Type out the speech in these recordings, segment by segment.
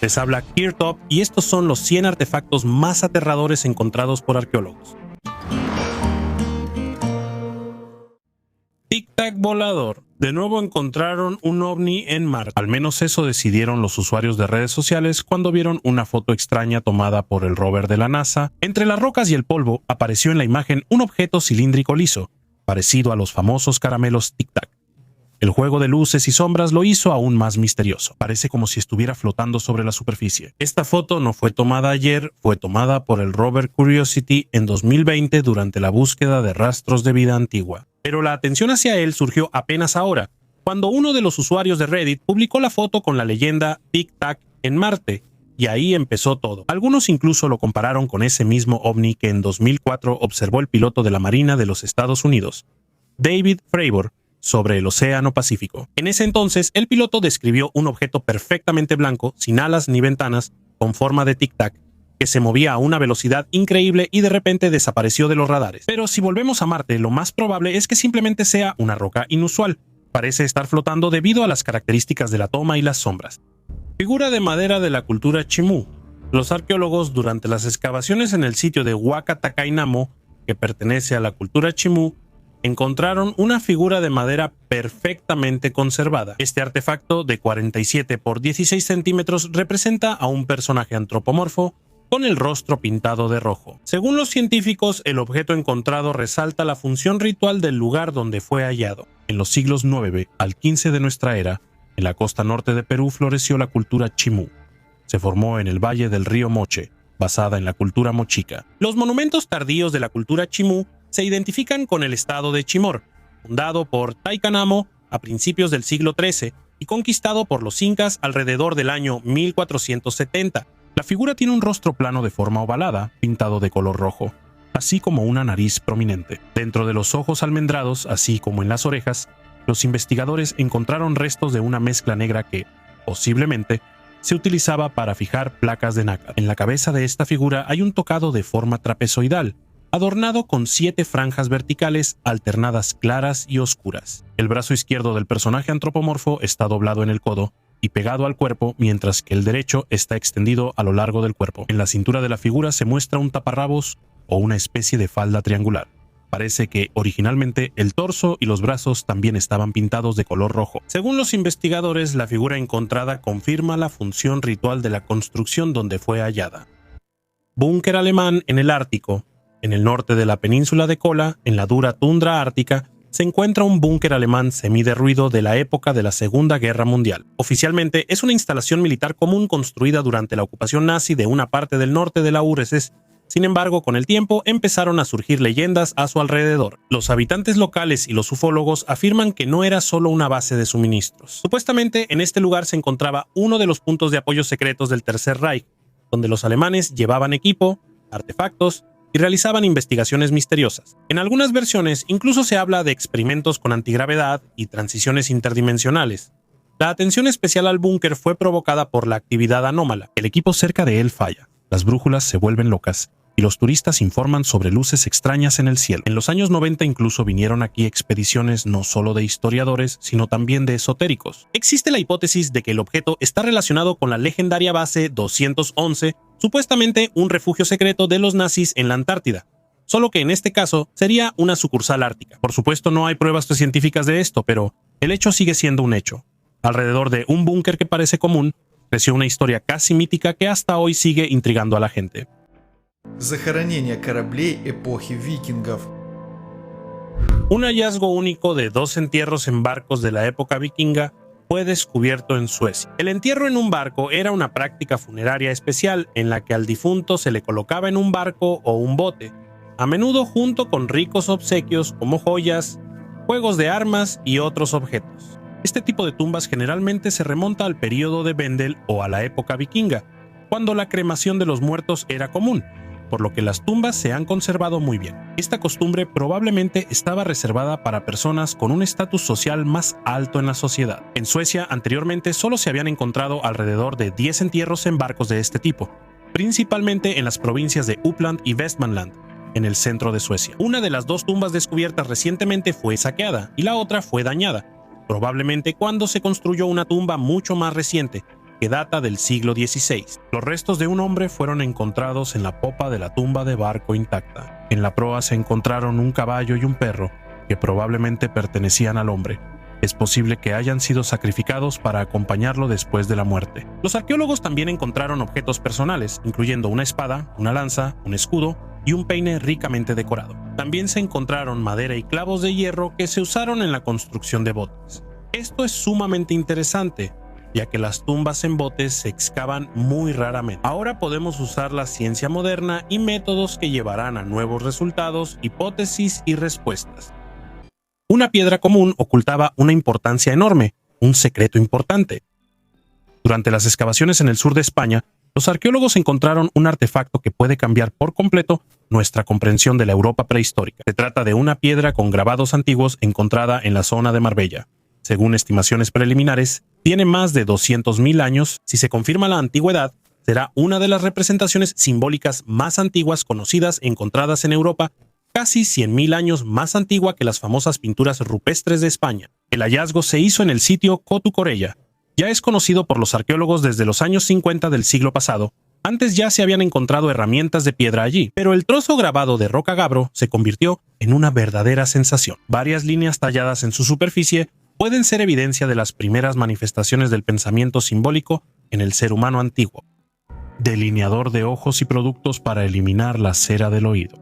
Les habla Kirtop y estos son los 100 artefactos más aterradores encontrados por arqueólogos. Tic Tac volador. De nuevo encontraron un ovni en Marte. Al menos eso decidieron los usuarios de redes sociales cuando vieron una foto extraña tomada por el rover de la NASA. Entre las rocas y el polvo apareció en la imagen un objeto cilíndrico liso, parecido a los famosos caramelos Tic Tac. El juego de luces y sombras lo hizo aún más misterioso. Parece como si estuviera flotando sobre la superficie. Esta foto no fue tomada ayer, fue tomada por el rover Curiosity en 2020 durante la búsqueda de rastros de vida antigua. Pero la atención hacia él surgió apenas ahora, cuando uno de los usuarios de Reddit publicó la foto con la leyenda Tic Tac en Marte, y ahí empezó todo. Algunos incluso lo compararon con ese mismo ovni que en 2004 observó el piloto de la Marina de los Estados Unidos, David Fravor, sobre el Océano Pacífico. En ese entonces, el piloto describió un objeto perfectamente blanco, sin alas ni ventanas, con forma de tic-tac, que se movía a una velocidad increíble y de repente desapareció de los radares. Pero si volvemos a Marte, lo más probable es que simplemente sea una roca inusual. Parece estar flotando debido a las características de la toma y las sombras. Figura de madera de la cultura Chimú. Los arqueólogos, durante las excavaciones en el sitio de Huaca Takainamo, que pertenece a la cultura Chimú, encontraron una figura de madera perfectamente conservada. Este artefacto de 47 por 16 centímetros representa a un personaje antropomorfo con el rostro pintado de rojo. Según los científicos, el objeto encontrado resalta la función ritual del lugar donde fue hallado. En los siglos 9 al 15 de nuestra era, en la costa norte de Perú floreció la cultura Chimú. Se formó en el valle del río Moche, basada en la cultura mochica. Los monumentos tardíos de la cultura Chimú se identifican con el estado de Chimor, fundado por Taikanamo a principios del siglo XIII y conquistado por los incas alrededor del año 1470. La figura tiene un rostro plano de forma ovalada, pintado de color rojo, así como una nariz prominente. Dentro de los ojos almendrados, así como en las orejas, los investigadores encontraron restos de una mezcla negra que, posiblemente, se utilizaba para fijar placas de nácar. En la cabeza de esta figura hay un tocado de forma trapezoidal, adornado con 7 franjas verticales alternadas claras y oscuras. El brazo izquierdo del personaje antropomorfo está doblado en el codo y pegado al cuerpo, mientras que el derecho está extendido a lo largo del cuerpo. En la cintura de la figura se muestra un taparrabos o una especie de falda triangular. Parece que originalmente el torso y los brazos también estaban pintados de color rojo. Según los investigadores, la figura encontrada confirma la función ritual de la construcción donde fue hallada. Búnker alemán en el Ártico. En el norte de la península de Kola, en la dura tundra ártica, se encuentra un búnker alemán semiderruido de la época de la Segunda Guerra Mundial. Oficialmente es una instalación militar común construida durante la ocupación nazi de una parte del norte de la URSS. Sin embargo, con el tiempo empezaron a surgir leyendas a su alrededor. Los habitantes locales y los ufólogos afirman que no era solo una base de suministros. Supuestamente en este lugar se encontraba uno de los puntos de apoyo secretos del Tercer Reich, donde los alemanes llevaban equipo, artefactos y realizaban investigaciones misteriosas. En algunas versiones incluso se habla de experimentos con antigravedad y transiciones interdimensionales. La atención especial al búnker fue provocada por la actividad anómala. El equipo cerca de él falla, las brújulas se vuelven locas y los turistas informan sobre luces extrañas en el cielo. En los años 90 incluso vinieron aquí expediciones no solo de historiadores, sino también de esotéricos. Existe la hipótesis de que el objeto está relacionado con la legendaria base 211, supuestamente un refugio secreto de los nazis en la Antártida, solo que en este caso sería una sucursal ártica. Por supuesto no hay pruebas científicas de esto, pero el hecho sigue siendo un hecho. Alrededor de un búnker que parece común, creció una historia casi mítica que hasta hoy sigue intrigando a la gente. Захоронение кораблей эпохи викингов. Un hallazgo único de 2 entierros en barcos de la época vikinga fue descubierto en Suecia. El entierro en un barco era una práctica funeraria especial en la que al difunto se le colocaba en un barco o un bote, a menudo junto con ricos obsequios como joyas, juegos de armas y otros objetos. Este tipo de tumbas generalmente se remonta al período de Vendel o a la época vikinga, cuando la cremación de los muertos era común, por lo que las tumbas se han conservado muy bien. Esta costumbre probablemente estaba reservada para personas con un estatus social más alto en la sociedad. En Suecia, anteriormente solo se habían encontrado alrededor de 10 entierros en barcos de este tipo, principalmente en las provincias de Uppland y Västmanland, en el centro de Suecia. Una de las 2 tumbas descubiertas recientemente fue saqueada y la otra fue dañada, probablemente cuando se construyó una tumba mucho más reciente, que data del siglo XVI. Los restos de un hombre fueron encontrados en la popa de la tumba de barco intacta. En la proa se encontraron un caballo y un perro que probablemente pertenecían al hombre. Es posible que hayan sido sacrificados para acompañarlo después de la muerte. Los arqueólogos también encontraron objetos personales, incluyendo una espada, una lanza, un escudo y un peine ricamente decorado. También se encontraron madera y clavos de hierro que se usaron en la construcción de botes. Esto es sumamente interesante, ya que las tumbas en botes se excavan muy raramente. Ahora podemos usar la ciencia moderna y métodos que llevarán a nuevos resultados, hipótesis y respuestas. Una piedra común ocultaba una importancia enorme, un secreto importante. Durante las excavaciones en el sur de España, los arqueólogos encontraron un artefacto que puede cambiar por completo nuestra comprensión de la Europa prehistórica. Se trata de una piedra con grabados antiguos encontrada en la zona de Marbella. Según estimaciones preliminares, tiene más de 200.000 años. Si se confirma la antigüedad, será una de las representaciones simbólicas más antiguas conocidas encontradas en Europa, casi 100.000 años más antigua que las famosas pinturas rupestres de España. El hallazgo se hizo en el sitio Cotu Corella. Ya es conocido por los arqueólogos desde los años 50 del siglo pasado. Antes ya se habían encontrado herramientas de piedra allí, pero el trozo grabado de roca gabbro se convirtió en una verdadera sensación. Varias líneas talladas en su superficie pueden ser evidencia de las primeras manifestaciones del pensamiento simbólico en el ser humano antiguo. Delineador de ojos y productos para eliminar la cera del oído.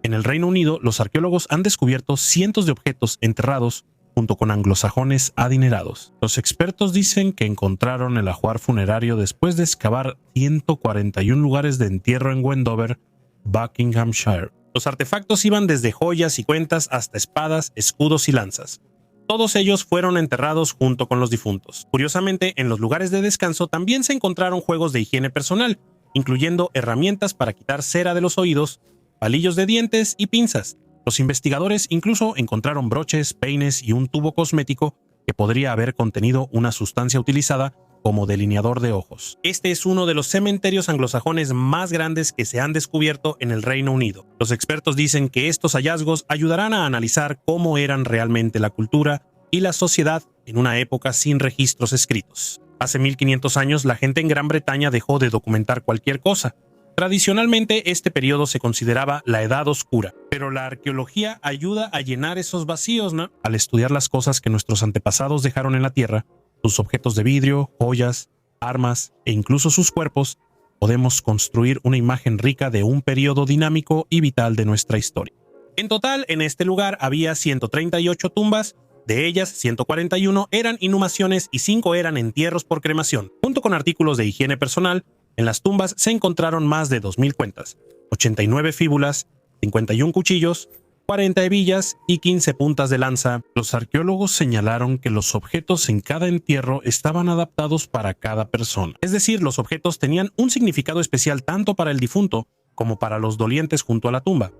En el Reino Unido, los arqueólogos han descubierto cientos de objetos enterrados junto con anglosajones adinerados. Los expertos dicen que encontraron el ajuar funerario después de excavar 141 lugares de entierro en Wendover, Buckinghamshire. Los artefactos iban desde joyas y cuentas hasta espadas, escudos y lanzas. Todos ellos fueron enterrados junto con los difuntos. Curiosamente, en los lugares de descanso también se encontraron juegos de higiene personal, incluyendo herramientas para quitar cera de los oídos, palillos de dientes y pinzas. Los investigadores incluso encontraron broches, peines y un tubo cosmético que podría haber contenido una sustancia utilizada como delineador de ojos. Este es uno de los cementerios anglosajones más grandes que se han descubierto en el Reino Unido. Los expertos dicen que estos hallazgos ayudarán a analizar cómo eran realmente la cultura y la sociedad en una época sin registros escritos. Hace 1500 años la gente en Gran Bretaña dejó de documentar cualquier cosa. Tradicionalmente, este periodo se consideraba la Edad Oscura, pero la arqueología ayuda a llenar esos vacíos, ¿no? Al estudiar las cosas que nuestros antepasados dejaron en la tierra, sus objetos de vidrio, joyas, armas e incluso sus cuerpos, podemos construir una imagen rica de un periodo dinámico y vital de nuestra historia. En total, en este lugar había 138 tumbas, de ellas 141 eran inhumaciones y 5 eran entierros por cremación, junto con artículos de higiene personal. En las tumbas se encontraron más de 2.000 cuentas, 89 fíbulas, 51 cuchillos, 40 hebillas y 15 puntas de lanza. Los arqueólogos señalaron que los objetos en cada entierro estaban adaptados para cada persona. Es decir, los objetos tenían un significado especial tanto para el difunto como para los dolientes junto a la tumba.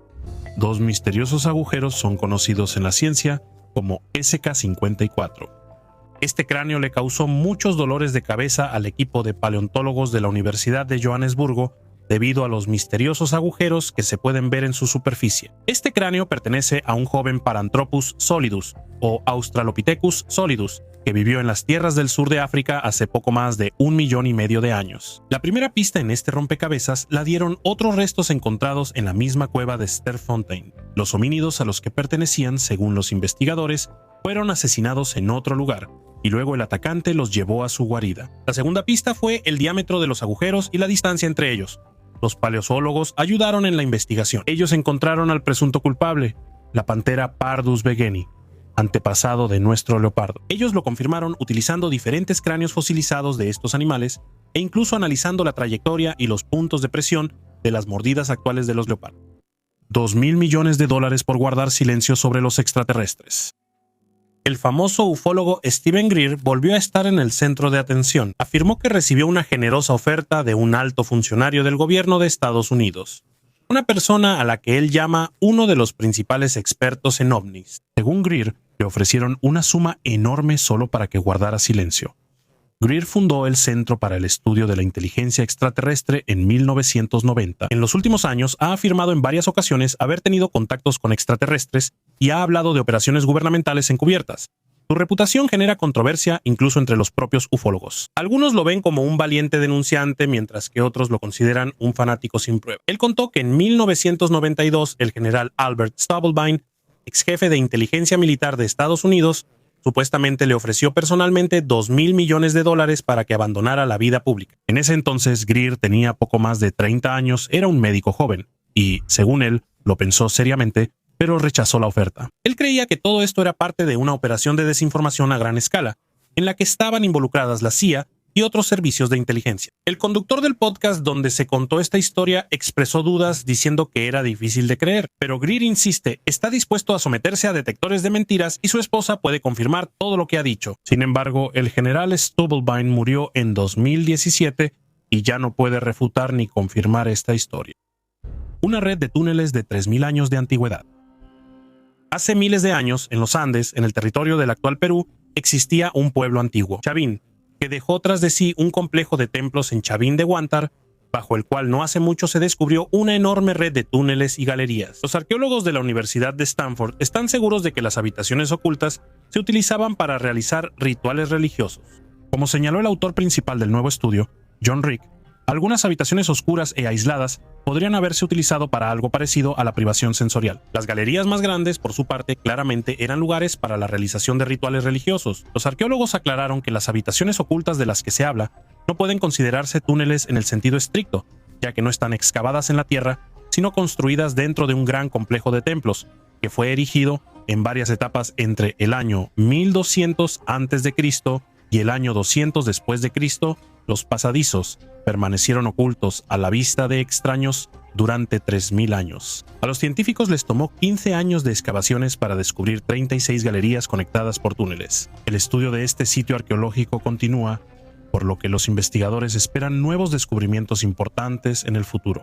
Dos misteriosos agujeros son conocidos en la ciencia como SK-54. Este cráneo le causó muchos dolores de cabeza al equipo de paleontólogos de la Universidad de Johannesburgo debido a los misteriosos agujeros que se pueden ver en su superficie. Este cráneo pertenece a un joven Paranthropus solidus o Australopithecus solidus que vivió en las tierras del sur de África hace poco más de 1,5 millones de años. La primera pista en este rompecabezas la dieron otros restos encontrados en la misma cueva de Sterfontein. Los homínidos a los que pertenecían, según los investigadores, fueron asesinados en otro lugar, y luego el atacante los llevó a su guarida. La segunda pista fue el diámetro de los agujeros y la distancia entre ellos. Los paleozoólogos ayudaron en la investigación. Ellos encontraron al presunto culpable, la pantera Pardus begeni, antepasado de nuestro leopardo. Ellos lo confirmaron utilizando diferentes cráneos fosilizados de estos animales e incluso analizando la trayectoria y los puntos de presión de las mordidas actuales de los leopardos. $2.000 millones por guardar silencio sobre los extraterrestres. El famoso ufólogo Steven Greer volvió a estar en el centro de atención. Afirmó que recibió una generosa oferta de un alto funcionario del gobierno de Estados Unidos, una persona a la que él llama uno de los principales expertos en ovnis. Según Greer, le ofrecieron una suma enorme solo para que guardara silencio. Greer fundó el Centro para el Estudio de la Inteligencia Extraterrestre en 1990. En los últimos años ha afirmado en varias ocasiones haber tenido contactos con extraterrestres y ha hablado de operaciones gubernamentales encubiertas. Su reputación genera controversia incluso entre los propios ufólogos. Algunos lo ven como un valiente denunciante, mientras que otros lo consideran un fanático sin prueba. Él contó que en 1992 el general Albert Stubblebine, ex jefe de inteligencia militar de Estados Unidos, supuestamente le ofreció personalmente $2,000 millones para que abandonara la vida pública. En ese entonces, Greer tenía poco más de 30 años, era un médico joven y, según él, lo pensó seriamente, pero rechazó la oferta. Él creía que todo esto era parte de una operación de desinformación a gran escala, en la que estaban involucradas la CIA y otros servicios de inteligencia. El conductor del podcast donde se contó esta historia expresó dudas diciendo que era difícil de creer, pero Greer insiste, está dispuesto a someterse a detectores de mentiras y su esposa puede confirmar todo lo que ha dicho. Sin embargo, el general Stubblebine murió en 2017 y ya no puede refutar ni confirmar esta historia. Una red de túneles de 3,000 años de antigüedad. Hace miles de años, en los Andes, en el territorio del actual Perú, existía un pueblo antiguo, Chavín, que dejó tras de sí un complejo de templos en Chavín de Huántar, bajo el cual no hace mucho se descubrió una enorme red de túneles y galerías. Los arqueólogos de la Universidad de Stanford están seguros de que las habitaciones ocultas se utilizaban para realizar rituales religiosos. Como señaló el autor principal del nuevo estudio, John Rick, algunas habitaciones oscuras e aisladas podrían haberse utilizado para algo parecido a la privación sensorial. Las galerías más grandes, por su parte, claramente eran lugares para la realización de rituales religiosos. Los arqueólogos aclararon que las habitaciones ocultas de las que se habla no pueden considerarse túneles en el sentido estricto, ya que no están excavadas en la tierra, sino construidas dentro de un gran complejo de templos, que fue erigido en varias etapas entre el año 1200 a.C. y el año 200 después de Cristo. Los pasadizos permanecieron ocultos a la vista de extraños durante 3,000 años. A los científicos les tomó 15 años de excavaciones para descubrir 36 galerías conectadas por túneles. El estudio de este sitio arqueológico continúa, por lo que los investigadores esperan nuevos descubrimientos importantes en el futuro.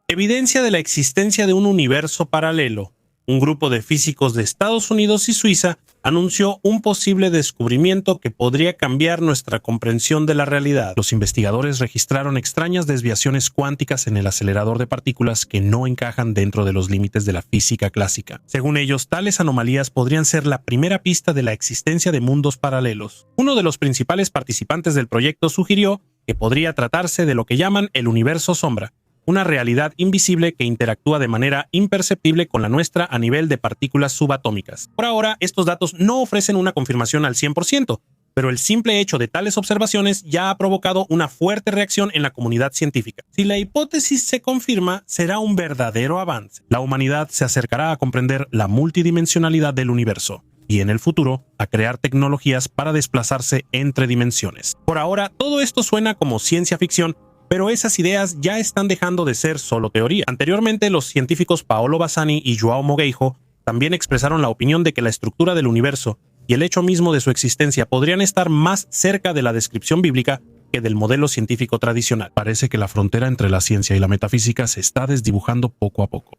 Evidencia de la existencia de un universo paralelo. Un grupo de físicos de Estados Unidos y Suiza anunció un posible descubrimiento que podría cambiar nuestra comprensión de la realidad. Los investigadores registraron extrañas desviaciones cuánticas en el acelerador de partículas que no encajan dentro de los límites de la física clásica. Según ellos, tales anomalías podrían ser la primera pista de la existencia de mundos paralelos. Uno de los principales participantes del proyecto sugirió que podría tratarse de lo que llaman el universo sombra, una realidad invisible que interactúa de manera imperceptible con la nuestra a nivel de partículas subatómicas. Por ahora, estos datos no ofrecen una confirmación al 100%, pero el simple hecho de tales observaciones ya ha provocado una fuerte reacción en la comunidad científica. Si la hipótesis se confirma, será un verdadero avance. La humanidad se acercará a comprender la multidimensionalidad del universo y en el futuro a crear tecnologías para desplazarse entre dimensiones. Por ahora, todo esto suena como ciencia ficción, pero esas ideas ya están dejando de ser solo teoría. Anteriormente, los científicos Paolo Bassani y João Mogueijo también expresaron la opinión de que la estructura del universo y el hecho mismo de su existencia podrían estar más cerca de la descripción bíblica que del modelo científico tradicional. Parece que la frontera entre la ciencia y la metafísica se está desdibujando poco a poco.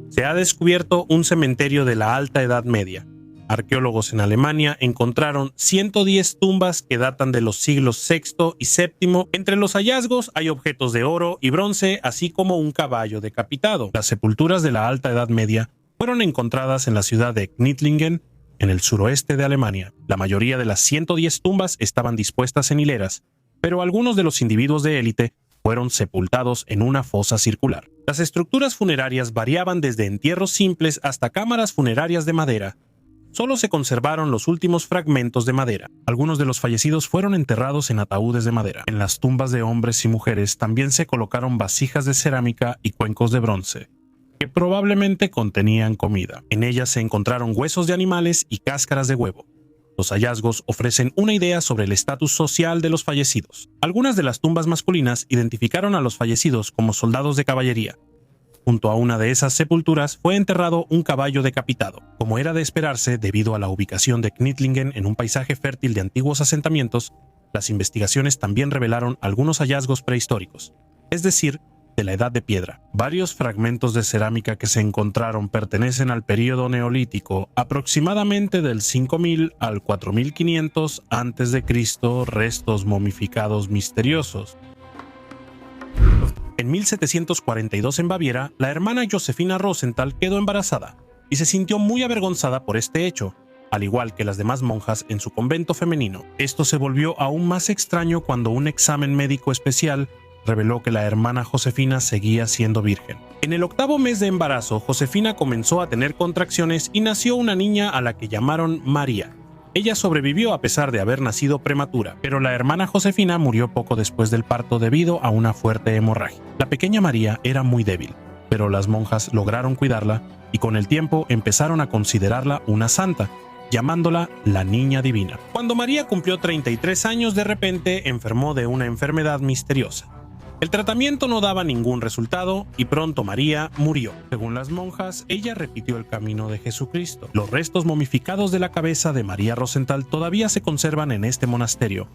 Se ha descubierto un cementerio de la Alta Edad Media. Arqueólogos en Alemania encontraron 110 tumbas que datan de los siglos VI y VII. Entre los hallazgos hay objetos de oro y bronce, así como un caballo decapitado. Las sepulturas de la Alta Edad Media fueron encontradas en la ciudad de Knittlingen, en el suroeste de Alemania. La mayoría de las 110 tumbas estaban dispuestas en hileras, pero algunos de los individuos de élite fueron sepultados en una fosa circular. Las estructuras funerarias variaban desde entierros simples hasta cámaras funerarias de madera. Solo se conservaron los últimos fragmentos de madera. Algunos de los fallecidos fueron enterrados en ataúdes de madera. En las tumbas de hombres y mujeres también se colocaron vasijas de cerámica y cuencos de bronce, que probablemente contenían comida. En ellas se encontraron huesos de animales y cáscaras de huevo. Los hallazgos ofrecen una idea sobre el estatus social de los fallecidos. Algunas de las tumbas masculinas identificaron a los fallecidos como soldados de caballería. Junto a una de esas sepulturas fue enterrado un caballo decapitado. Como era de esperarse, debido a la ubicación de Knittlingen en un paisaje fértil de antiguos asentamientos, las investigaciones también revelaron algunos hallazgos prehistóricos, es decir, de la Edad de Piedra. Varios fragmentos de cerámica que se encontraron pertenecen al período neolítico, aproximadamente del 5000 al 4500 a.C., restos momificados misteriosos. En 1742 en Baviera, la hermana Josefina Rosenthal quedó embarazada y se sintió muy avergonzada por este hecho, al igual que las demás monjas en su convento femenino. Esto se volvió aún más extraño cuando un examen médico especial reveló que la hermana Josefina seguía siendo virgen. En el 8º mes de embarazo, Josefina comenzó a tener contracciones y nació una niña a la que llamaron María. Ella sobrevivió a pesar de haber nacido prematura, pero la hermana Josefina murió poco después del parto debido a una fuerte hemorragia. La pequeña María era muy débil, pero las monjas lograron cuidarla y con el tiempo empezaron a considerarla una santa, llamándola la Niña Divina. Cuando María cumplió 33 años, de repente enfermó de una enfermedad misteriosa. El tratamiento no daba ningún resultado y pronto María murió. Según las monjas, ella repitió el camino de Jesucristo. Los restos momificados de la cabeza de María Rosenthal todavía se conservan en este monasterio,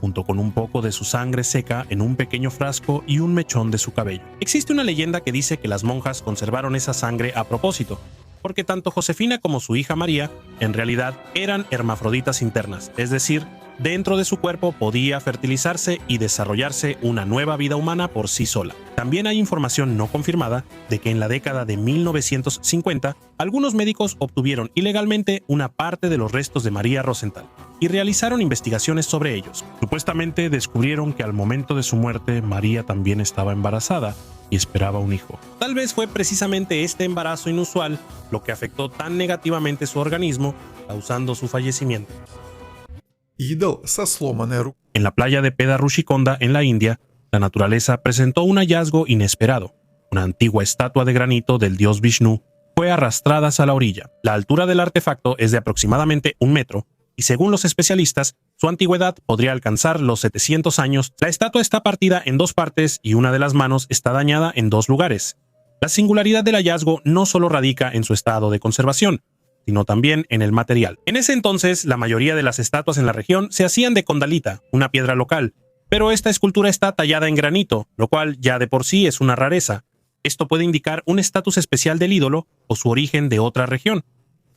junto con un poco de su sangre seca en un pequeño frasco y un mechón de su cabello. Existe una leyenda que dice que las monjas conservaron esa sangre a propósito, porque tanto Josefina como su hija María, en realidad, eran hermafroditas internas, es decir, dentro de su cuerpo podía fertilizarse y desarrollarse una nueva vida humana por sí sola. También hay información no confirmada de que en la década de 1950, algunos médicos obtuvieron ilegalmente una parte de los restos de María Rosenthal y realizaron investigaciones sobre ellos. Supuestamente descubrieron que al momento de su muerte, María también estaba embarazada y esperaba un hijo. Tal vez fue precisamente este embarazo inusual lo que afectó tan negativamente su organismo, causando su fallecimiento. Идол со сломанной рукой. En la playa de Peda Rushikonda, en la India, la naturaleza presentó un hallazgo inesperado. Una antigua estatua de granito del dios Vishnu fue arrastrada hacia la orilla. La altura del artefacto es de aproximadamente 1 metro, y según los especialistas, su antigüedad podría alcanzar los 700 años. La estatua está partida en 2 partes y una de las manos está dañada en 2 lugares. La singularidad del hallazgo no solo radica en su estado de conservación, sino también en el material. En ese entonces, la mayoría de las estatuas en la región se hacían de condalita, una piedra local, pero esta escultura está tallada en granito, lo cual ya de por sí es una rareza. Esto puede indicar un estatus especial del ídolo o su origen de otra región.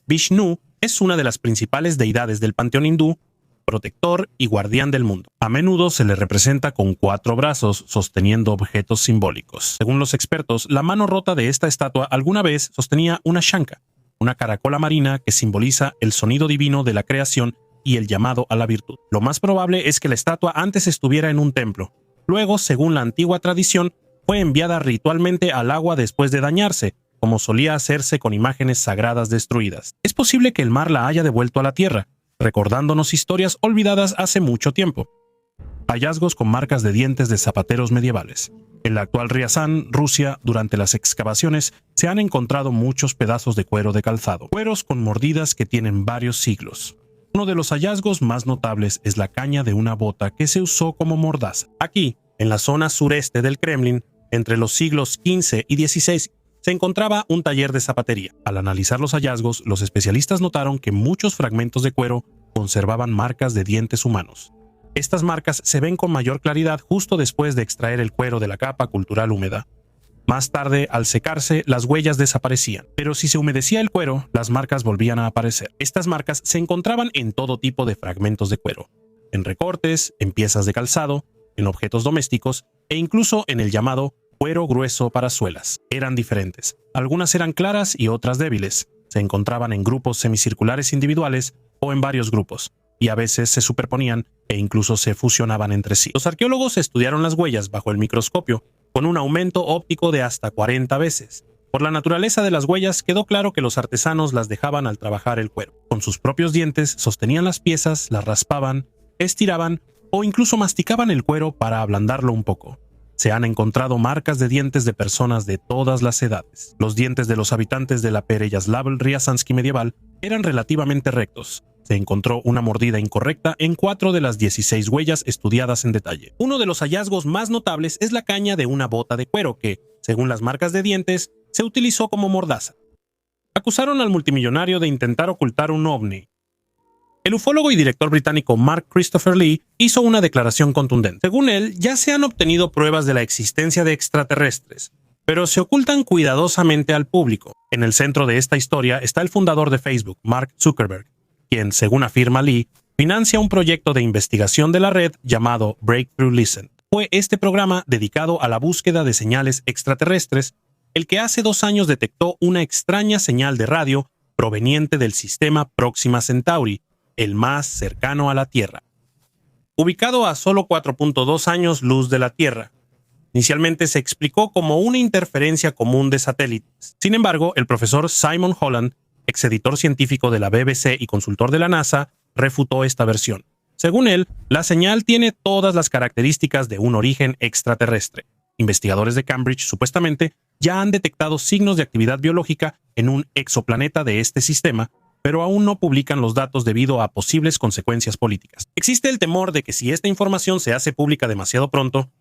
Vishnu es una de las principales deidades del panteón hindú, protector y guardián del mundo. A menudo se le representa con 4 brazos sosteniendo objetos simbólicos. Según los expertos, la mano rota de esta estatua alguna vez sostenía una shanka, una caracola marina que simboliza el sonido divino de la creación y el llamado a la virtud. Lo más probable es que la estatua antes estuviera en un templo. Luego, según la antigua tradición, fue enviada ritualmente al agua después de dañarse, como solía hacerse con imágenes sagradas destruidas. Es posible que el mar la haya devuelto a la tierra, recordándonos historias olvidadas hace mucho tiempo. Hallazgos con marcas de dientes de zapateros medievales. En la actual Riazán, Rusia, durante las excavaciones, se han encontrado muchos pedazos de cuero de calzado, cueros con mordidas que tienen varios siglos. Uno de los hallazgos más notables es la caña de una bota que se usó como mordaza. Aquí, en la zona sureste del Kremlin, entre los siglos XV y XVI, se encontraba un taller de zapatería. Al analizar los hallazgos, los especialistas notaron que muchos fragmentos de cuero conservaban marcas de dientes humanos. Estas marcas se ven con mayor claridad justo después de extraer el cuero de la capa cultural húmeda. Más tarde, al secarse, las huellas desaparecían, pero si se humedecía el cuero, las marcas volvían a aparecer. Estas marcas se encontraban en todo tipo de fragmentos de cuero, en recortes, en piezas de calzado, en objetos domésticos e incluso en el llamado cuero grueso para suelas. Eran diferentes. Algunas eran claras y otras débiles. Se encontraban en grupos semicirculares individuales o en varios grupos, y a veces se superponían e incluso se fusionaban entre sí. Los arqueólogos estudiaron las huellas bajo el microscopio con un aumento óptico de hasta 40 veces. Por la naturaleza de las huellas quedó claro que los artesanos las dejaban al trabajar el cuero. Con sus propios dientes sostenían las piezas, las raspaban, estiraban o incluso masticaban el cuero para ablandarlo un poco. Se han encontrado marcas de dientes de personas de todas las edades. Los dientes de los habitantes de la Pereyazlav-Riazansky medieval eran relativamente rectos. Se encontró una mordida incorrecta en 4 de las 16 huellas estudiadas en detalle. Uno de los hallazgos más notables es la caña de una bota de cuero que, según las marcas de dientes, se utilizó como mordaza. Acusaron al multimillonario de intentar ocultar un ovni. El ufólogo y director británico Mark Christopher Lee hizo una declaración contundente. Según él, ya se han obtenido pruebas de la existencia de extraterrestres, pero se ocultan cuidadosamente al público. En el centro de esta historia está el fundador de Facebook, Mark Zuckerberg, quien, según afirma Lee, financia un proyecto de investigación de la red llamado Breakthrough Listen. Fue este programa dedicado a la búsqueda de señales extraterrestres el que hace 2 años detectó una extraña señal de radio proveniente del sistema Próxima Centauri, el más cercano a la Tierra. Ubicado a solo 4.2 años luz de la Tierra, inicialmente se explicó como una interferencia común de satélites. Sin embargo, el profesor Simon Holland, exeditor científico de la BBC y consultor de la NASA, refutó esta versión. Según él, la señal tiene todas las características de un origen extraterrestre. Investigadores de Cambridge supuestamente ya han detectado signos de actividad biológica en un exoplaneta de este sistema, pero aún no publican los datos debido a posibles consecuencias políticas. Existe el temor de que si esta información se hace pública demasiado pronto,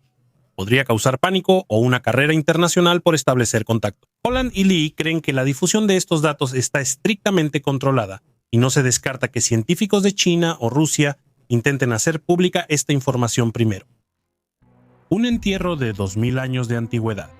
podría causar pánico o una carrera internacional por establecer contacto. Holland y Lee creen que la difusión de estos datos está estrictamente controlada y no se descarta que científicos de China o Rusia intenten hacer pública esta información primero. Un entierro de 2000 años de antigüedad.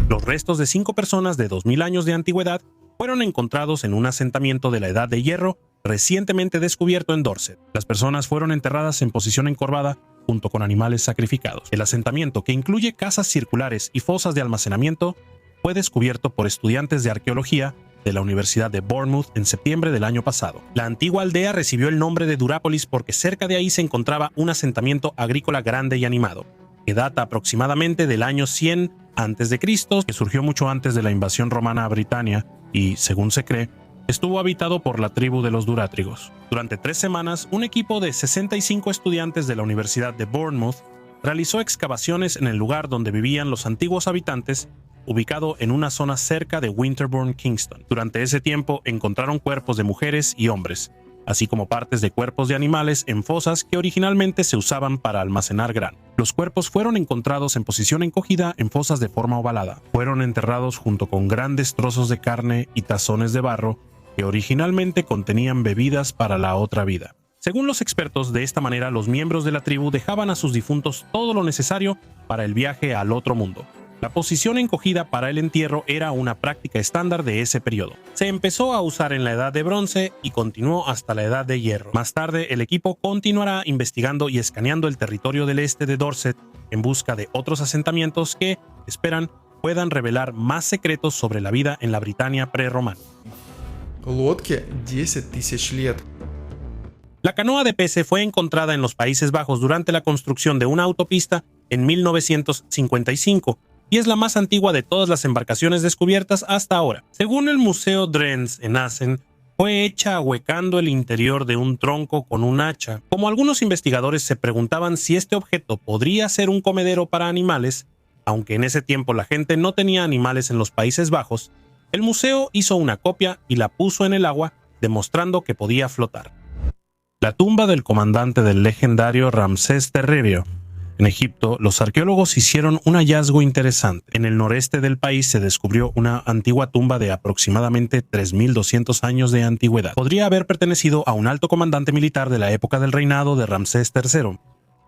Los restos de 5 personas de 2000 años de antigüedad fueron encontrados en un asentamiento de la Edad de Hierro recientemente descubierto en Dorset. Las personas fueron enterradas en posición encorvada junto con animales sacrificados. El asentamiento, que incluye casas circulares y fosas de almacenamiento, fue descubierto por estudiantes de arqueología de la Universidad de Bournemouth en septiembre del año pasado. La antigua aldea recibió el nombre de Durápolis porque cerca de ahí se encontraba un asentamiento agrícola grande y animado, que data aproximadamente del año 100 a.C., que surgió mucho antes de la invasión romana a Britania y, según se cree, estuvo habitado por la tribu de los durátrigos. Durante 3 semanas, un equipo de 65 estudiantes de la Universidad de Bournemouth realizó excavaciones en el lugar donde vivían los antiguos habitantes, ubicado en una zona cerca de Winterbourne, Kingston. Durante ese tiempo encontraron cuerpos de mujeres y hombres, así como partes de cuerpos de animales en fosas que originalmente se usaban para almacenar grano. Los cuerpos fueron encontrados en posición encogida en fosas de forma ovalada. Fueron enterrados junto con grandes trozos de carne y tazones de barro que originalmente contenían bebidas para la otra vida. Según los expertos, de esta manera los miembros de la tribu dejaban a sus difuntos todo lo necesario para el viaje al otro mundo. La posición encogida para el entierro era una práctica estándar de ese periodo. Se empezó a usar en la Edad de Bronce y continuó hasta la Edad de Hierro. Más tarde, el equipo continuará investigando y escaneando el territorio del este de Dorset en busca de otros asentamientos que, esperan, puedan revelar más secretos sobre la vida en la Britania prerromana. Лодке 10 000 лет. La canoa de Pece fue encontrada en los Países Bajos durante la construcción de una autopista en 1955 y es la más antigua de todas las embarcaciones descubiertas hasta ahora. Según el Museo Drents en Assen, fue hecha ahuecando el interior de un tronco con un hacha. Como algunos investigadores se preguntaban si este objeto podría ser un comedero para animales, aunque en ese tiempo la gente no tenía animales en los Países Bajos, el museo hizo una copia y la puso en el agua, demostrando que podía flotar. La tumba del comandante del legendario Ramsés III. En Egipto, los arqueólogos hicieron un hallazgo interesante. En el noreste del país se descubrió una antigua tumba de aproximadamente 3.200 años de antigüedad. Podría haber pertenecido a un alto comandante militar de la época del reinado de Ramsés III.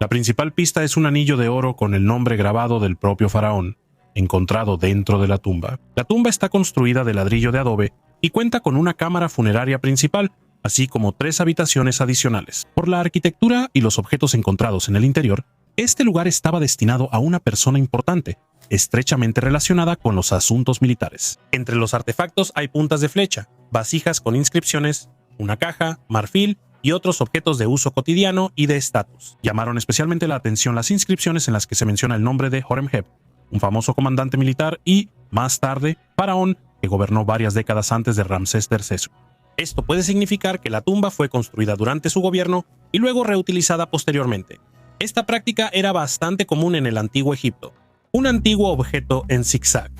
La principal pista es un anillo de oro con el nombre grabado del propio faraón, encontrado dentro de la tumba. La tumba está construida de ladrillo de adobe y cuenta con una cámara funeraria principal, así como 3 habitaciones adicionales. Por la arquitectura y los objetos encontrados en el interior, este lugar estaba destinado a una persona importante, estrechamente relacionada con los asuntos militares. Entre los artefactos hay puntas de flecha, vasijas con inscripciones, una caja, marfil y otros objetos de uso cotidiano y de estatus. Llamaron especialmente la atención las inscripciones en las que se menciona el nombre de Horemheb, un famoso comandante militar y, más tarde, faraón que gobernó varias décadas antes de Ramsés III. Esto puede significar que la tumba fue construida durante su gobierno y luego reutilizada posteriormente. Esta práctica era bastante común en el antiguo Egipto, un antiguo objeto en zigzag.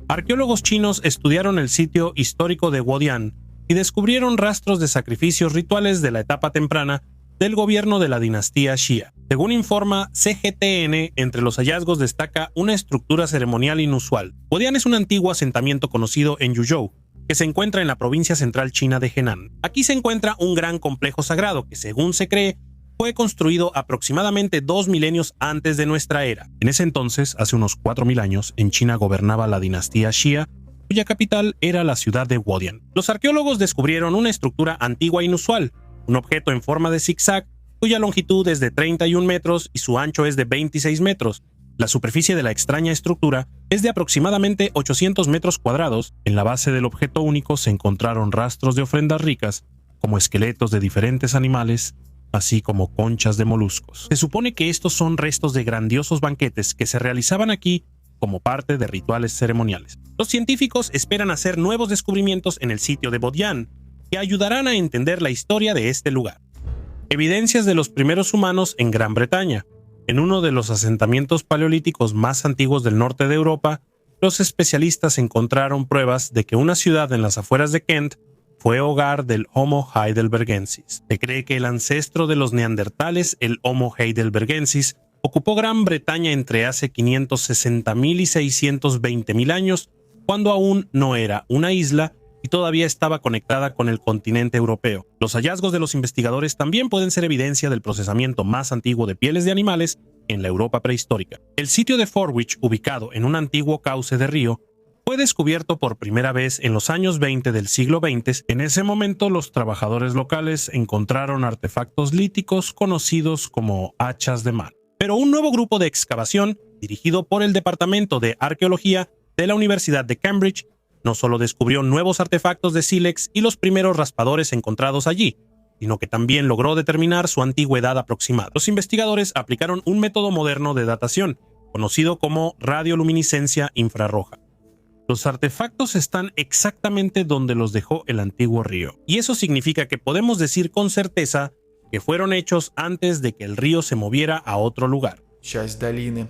Arqueólogos chinos estudiaron el sitio histórico de Wodian y descubrieron rastros de sacrificios rituales de la etapa temprana del gobierno de la dinastía Xia. Según informa CGTN, entre los hallazgos destaca una estructura ceremonial inusual. Wodian es un antiguo asentamiento conocido en Yuzhou, que se encuentra en la provincia central china de Henan. Aquí se encuentra un gran complejo sagrado que, según se cree, fue construido aproximadamente 2 milenios antes de nuestra era. En ese entonces, hace unos 4.000 años, en China gobernaba la dinastía Xia, cuya capital era la ciudad de Wodian. Los arqueólogos descubrieron una estructura antigua inusual, un objeto en forma de zigzag, cuya longitud es de 31 metros y su ancho es de 26 metros, La superficie de la extraña estructura es de aproximadamente 800 metros cuadrados. En la base del objeto único se encontraron rastros de ofrendas ricas, como esqueletos de diferentes animales, así como conchas de moluscos. Se supone que estos son restos de grandiosos banquetes que se realizaban aquí como parte de rituales ceremoniales. Los científicos esperan hacer nuevos descubrimientos en el sitio de Bodyan, que ayudarán a entender la historia de este lugar. Evidencias de los primeros humanos en Gran Bretaña. En uno de los asentamientos paleolíticos más antiguos del norte de Europa, los especialistas encontraron pruebas de que una ciudad en las afueras de Kent fue hogar del Homo heidelbergensis. Se cree que el ancestro de los neandertales, el Homo heidelbergensis, ocupó Gran Bretaña entre hace 560.000 y 620.000 años, cuando aún no era una isla y todavía estaba conectada con el continente europeo. Los hallazgos de los investigadores también pueden ser evidencia del procesamiento más antiguo de pieles de animales en la Europa prehistórica. El sitio de Forwich, ubicado en un antiguo cauce de río, fue descubierto por primera vez en los años 20 del siglo XX. En ese momento, los trabajadores locales encontraron artefactos líticos conocidos como hachas de mano. Pero un nuevo grupo de excavación, dirigido por el Departamento de Arqueología de la Universidad de Cambridge, no solo descubrió nuevos artefactos de sílex y los primeros raspadores encontrados allí, sino que también logró determinar su antigüedad aproximada. Los investigadores aplicaron un método moderno de datación, conocido como radioluminiscencia infrarroja. Los artefactos están exactamente donde los dejó el antiguo río, y eso significa que podemos decir con certeza que fueron hechos antes de que el río se moviera a otro lugar. Часть долины.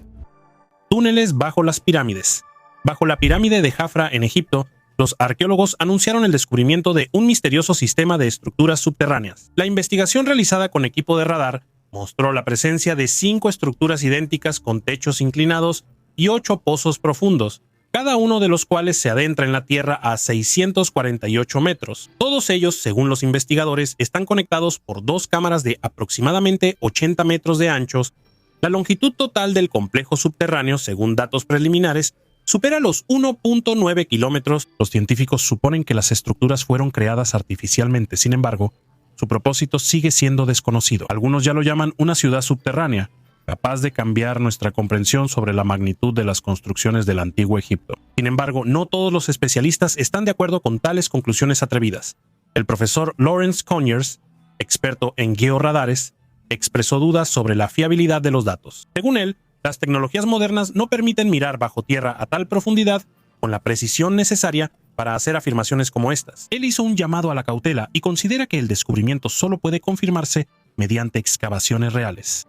Túneles bajo las pirámides. Bajo la pirámide de Jafra en Egipto, los arqueólogos anunciaron el descubrimiento de un misterioso sistema de estructuras subterráneas. La investigación realizada con equipo de radar mostró la presencia de 5 estructuras idénticas con techos inclinados y 8 pozos profundos, cada uno de los cuales se adentra en la tierra a 648 metros. Todos ellos, según los investigadores, están conectados por 2 cámaras de aproximadamente 80 metros de anchos. La longitud total del complejo subterráneo, según datos preliminares, supera los 1.9 kilómetros. Los científicos suponen que las estructuras fueron creadas artificialmente. Sin embargo, su propósito sigue siendo desconocido. Algunos ya lo llaman una ciudad subterránea, capaz de cambiar nuestra comprensión sobre la magnitud de las construcciones del antiguo Egipto. Sin embargo, no todos los especialistas están de acuerdo con tales conclusiones atrevidas. El profesor Lawrence Conyers, experto en georradares, expresó dudas sobre la fiabilidad de los datos. Según él, las tecnologías modernas no permiten mirar bajo tierra a tal profundidad con la precisión necesaria para hacer afirmaciones como estas. Él hizo un llamado a la cautela y considera que el descubrimiento solo puede confirmarse mediante excavaciones reales.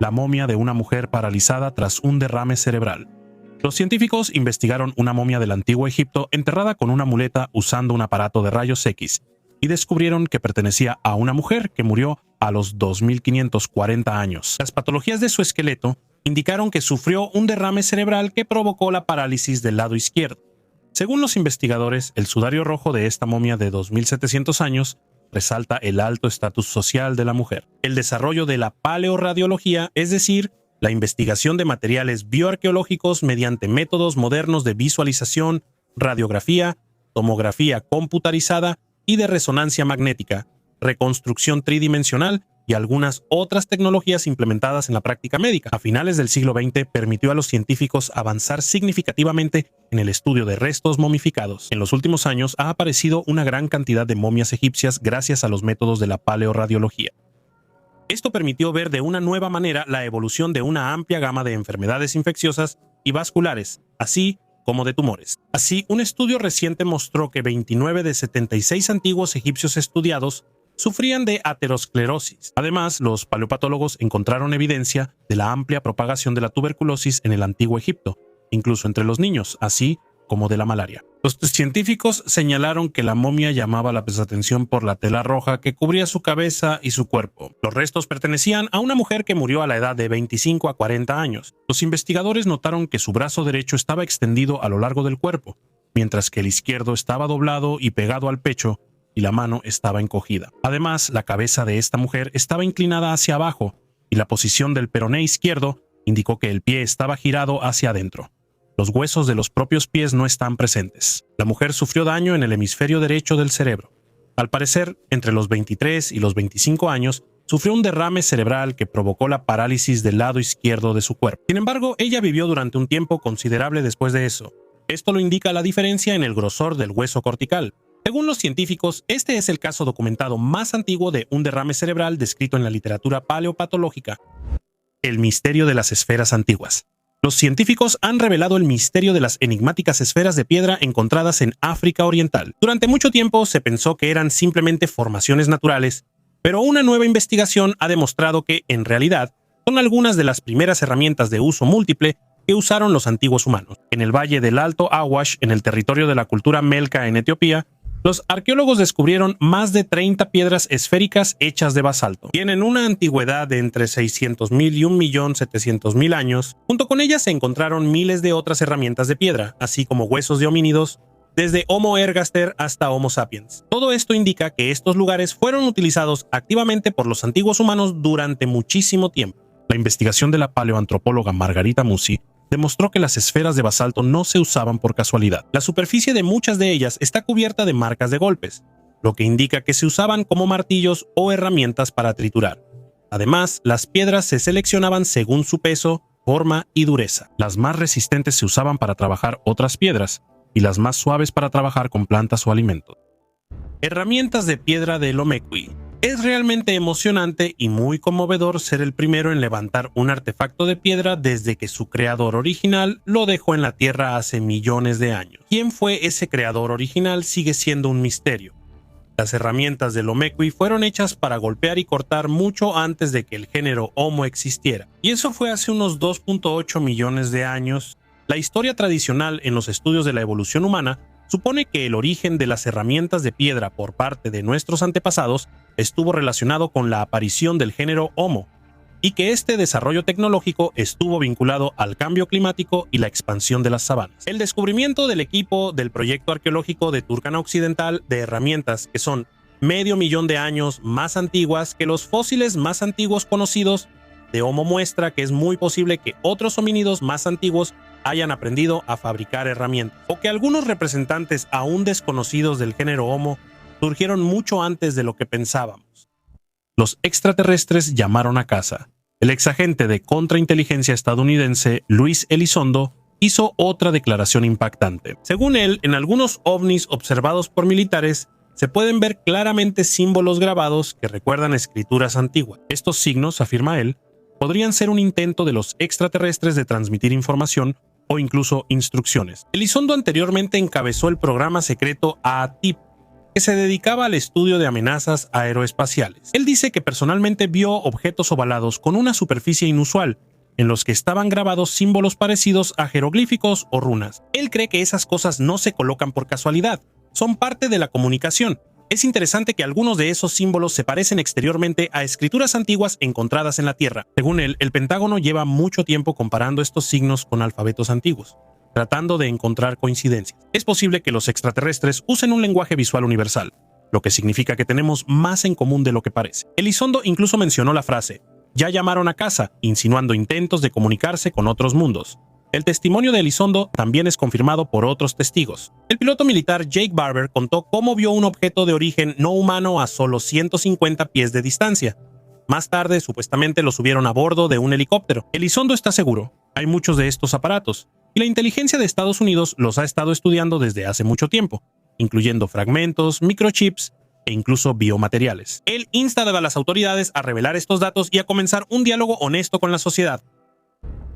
La momia de una mujer paralizada tras un derrame cerebral. Los científicos investigaron una momia del antiguo Egipto enterrada con una muleta usando un aparato de rayos X y descubrieron que pertenecía a una mujer que murió a los 2540 años. Las patologías de su esqueleto indicaron que sufrió un derrame cerebral que provocó la parálisis del lado izquierdo. Según los investigadores, el sudario rojo de esta momia de 2700 años resalta el alto estatus social de la mujer. El desarrollo de la paleoradiología, es decir, la investigación de materiales bioarqueológicos mediante métodos modernos de visualización, radiografía, tomografía computarizada y de resonancia magnética, reconstrucción tridimensional y algunas otras tecnologías implementadas en la práctica médica. A finales del siglo XX permitió a los científicos avanzar significativamente en el estudio de restos momificados. En los últimos años ha aparecido una gran cantidad de momias egipcias gracias a los métodos de la paleoradiología. Esto permitió ver de una nueva manera la evolución de una amplia gama de enfermedades infecciosas y vasculares, así como de tumores. Así, un estudio reciente mostró que 29 de 76 antiguos egipcios estudiados sufrían de aterosclerosis. Además, los paleopatólogos encontraron evidencia de la amplia propagación de la tuberculosis en el antiguo Egipto, incluso entre los niños, así como de la malaria. Los científicos señalaron que la momia llamaba la atención por la tela roja que cubría su cabeza y su cuerpo. Los restos pertenecían a una mujer que murió a la edad de 25 a 40 años. Los investigadores notaron que su brazo derecho estaba extendido a lo largo del cuerpo, mientras que el izquierdo estaba doblado y pegado al pecho, y la mano estaba encogida. Además, la cabeza de esta mujer estaba inclinada hacia abajo, y la posición del peroné izquierdo indicó que el pie estaba girado hacia adentro. Los huesos de los propios pies no están presentes. La mujer sufrió daño en el hemisferio derecho del cerebro. Al parecer, entre los 23 y los 25 años, sufrió un derrame cerebral que provocó la parálisis del lado izquierdo de su cuerpo. Sin embargo, ella vivió durante un tiempo considerable después de eso. Esto lo indica la diferencia en el grosor del hueso cortical. Según los científicos, este es el caso documentado más antiguo de un derrame cerebral descrito en la literatura paleopatológica. El misterio de las esferas antiguas. Los científicos han revelado el misterio de las enigmáticas esferas de piedra encontradas en África Oriental. Durante mucho tiempo se pensó que eran simplemente formaciones naturales, pero una nueva investigación ha demostrado que, en realidad, son algunas de las primeras herramientas de uso múltiple que usaron los antiguos humanos. En el valle del Alto Awash, en el territorio de la cultura Melca en Etiopía, los arqueólogos descubrieron más de 30 piedras esféricas hechas de basalto. Tienen una antigüedad de entre 600.000 y 1.700.000 años. Junto con ellas se encontraron miles de otras herramientas de piedra, así como huesos de homínidos, desde Homo ergaster hasta Homo sapiens. Todo esto indica que estos lugares fueron utilizados activamente por los antiguos humanos durante muchísimo tiempo. La investigación de la paleoantropóloga Margarita Musi demostró que las esferas de basalto no se usaban por casualidad. La superficie de muchas de ellas está cubierta de marcas de golpes, lo que indica que se usaban como martillos o herramientas para triturar. Además, las piedras se seleccionaban según su peso, forma y dureza. Las más resistentes se usaban para trabajar otras piedras y las más suaves para trabajar con plantas o alimentos. Herramientas de piedra de Lomekwi. Es realmente emocionante y muy conmovedor ser el primero en levantar un artefacto de piedra desde que su creador original lo dejó en la Tierra hace millones de años. ¿Quién fue ese creador original? Sigue siendo un misterio. Las herramientas de Lomekwi fueron hechas para golpear y cortar mucho antes de que el género Homo existiera. Y eso fue hace unos 2.8 millones de años. La historia tradicional en los estudios de la evolución humana supone que el origen de las herramientas de piedra por parte de nuestros antepasados estuvo relacionado con la aparición del género Homo, y que este desarrollo tecnológico estuvo vinculado al cambio climático y la expansión de las sabanas. El descubrimiento del equipo del proyecto arqueológico de Turkana Occidental de herramientas que son 500.000 de años más antiguas que los fósiles más antiguos conocidos de Homo muestra que es muy posible que otros homínidos más antiguos hayan aprendido a fabricar herramientas, o que algunos representantes aún desconocidos del género Homo surgieron mucho antes de lo que pensábamos. Los extraterrestres llamaron a casa. El exagente de contrainteligencia estadounidense Luis Elizondo hizo otra declaración impactante. Según él, en algunos ovnis observados por militares se pueden ver claramente símbolos grabados que recuerdan escrituras antiguas. Estos signos, afirma él, podrían ser un intento de los extraterrestres de transmitir información o incluso instrucciones. Elizondo anteriormente encabezó el programa secreto AATIP, que se dedicaba al estudio de amenazas aeroespaciales. Él dice que personalmente vio objetos ovalados con una superficie inusual, en los que estaban grabados símbolos parecidos a jeroglíficos o runas. Él cree que esas cosas no se colocan por casualidad, son parte de la comunicación. Es interesante que algunos de esos símbolos se parecen exteriormente a escrituras antiguas encontradas en la Tierra. Según él, el Pentágono lleva mucho tiempo comparando estos signos con alfabetos antiguos, tratando de encontrar coincidencias. Es posible que los extraterrestres usen un lenguaje visual universal, lo que significa que tenemos más en común de lo que parece. Elizondo incluso mencionó la frase, "ya llamaron a casa", insinuando intentos de comunicarse con otros mundos. El testimonio de Elizondo también es confirmado por otros testigos. El piloto militar Jake Barber contó cómo vio un objeto de origen no humano a solo 150 pies de distancia. Más tarde, supuestamente lo subieron a bordo de un helicóptero. Elizondo está seguro, hay muchos de estos aparatos, y la inteligencia de Estados Unidos los ha estado estudiando desde hace mucho tiempo, incluyendo fragmentos, microchips e incluso biomateriales. Él insta a las autoridades a revelar estos datos y a comenzar un diálogo honesto con la sociedad.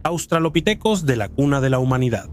Australopithecus de la cuna de la humanidad.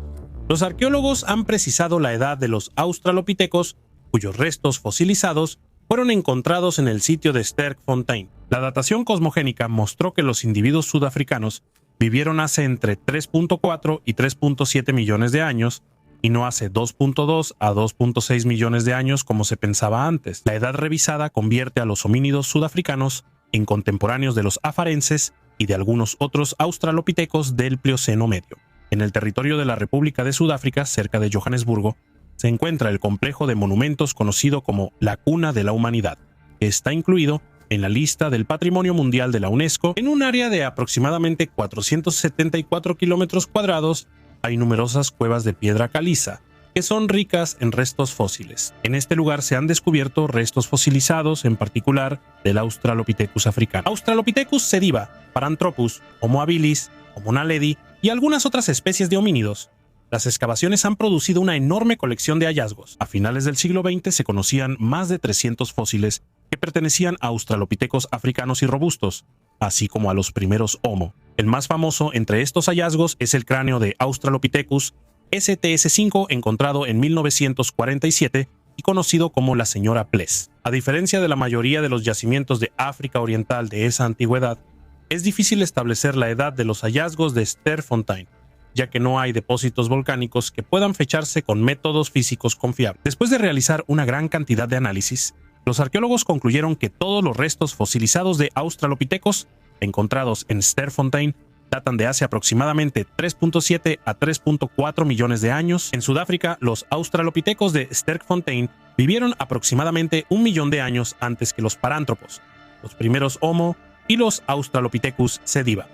Los arqueólogos han precisado la edad de los australopithecus, cuyos restos fosilizados fueron encontrados en el sitio de Sterkfontein. La datación cosmogénica mostró que los individuos sudafricanos vivieron hace entre 3.4 y 3.7 millones de años, y no hace 2.2 a 2.6 millones de años como se pensaba antes. La edad revisada convierte a los homínidos sudafricanos en contemporáneos de los afarenses y de algunos otros australopithecos del Plioceno medio. En el territorio de la República de Sudáfrica, cerca de Johannesburgo, se encuentra el complejo de monumentos conocido como la Cuna de la Humanidad, que está incluido en la lista del Patrimonio Mundial de la UNESCO. En un área de aproximadamente 474 kilómetros cuadrados hay numerosas cuevas de piedra caliza, que son ricas en restos fósiles. En este lugar se han descubierto restos fosilizados, en particular del Australopithecus africano. Australopithecus sediba, Paranthropus, Homo habilis, Homo naledi y algunas otras especies de homínidos. Las excavaciones han producido una enorme colección de hallazgos. A finales del siglo XX se conocían más de 300 fósiles que pertenecían a australopithecos africanos y robustos, así como a los primeros Homo. El más famoso entre estos hallazgos es el cráneo de Australopithecus STS5 encontrado en 1947 y conocido como la señora Pless. A diferencia de la mayoría de los yacimientos de África Oriental de esa antigüedad, es difícil establecer la edad de los hallazgos de Sterkfontein, ya que no hay depósitos volcánicos que puedan fecharse con métodos físicos confiables. Después de realizar una gran cantidad de análisis, los arqueólogos concluyeron que todos los restos fosilizados de Australopithecus encontrados en Sterkfontein datan de hace aproximadamente 3.7 a 3.4 millones de años. En Sudáfrica, los australopithecos de Sterkfontein vivieron aproximadamente 1 millón de años antes que los parántropos, los primeros Homo y los Australopithecus sediba.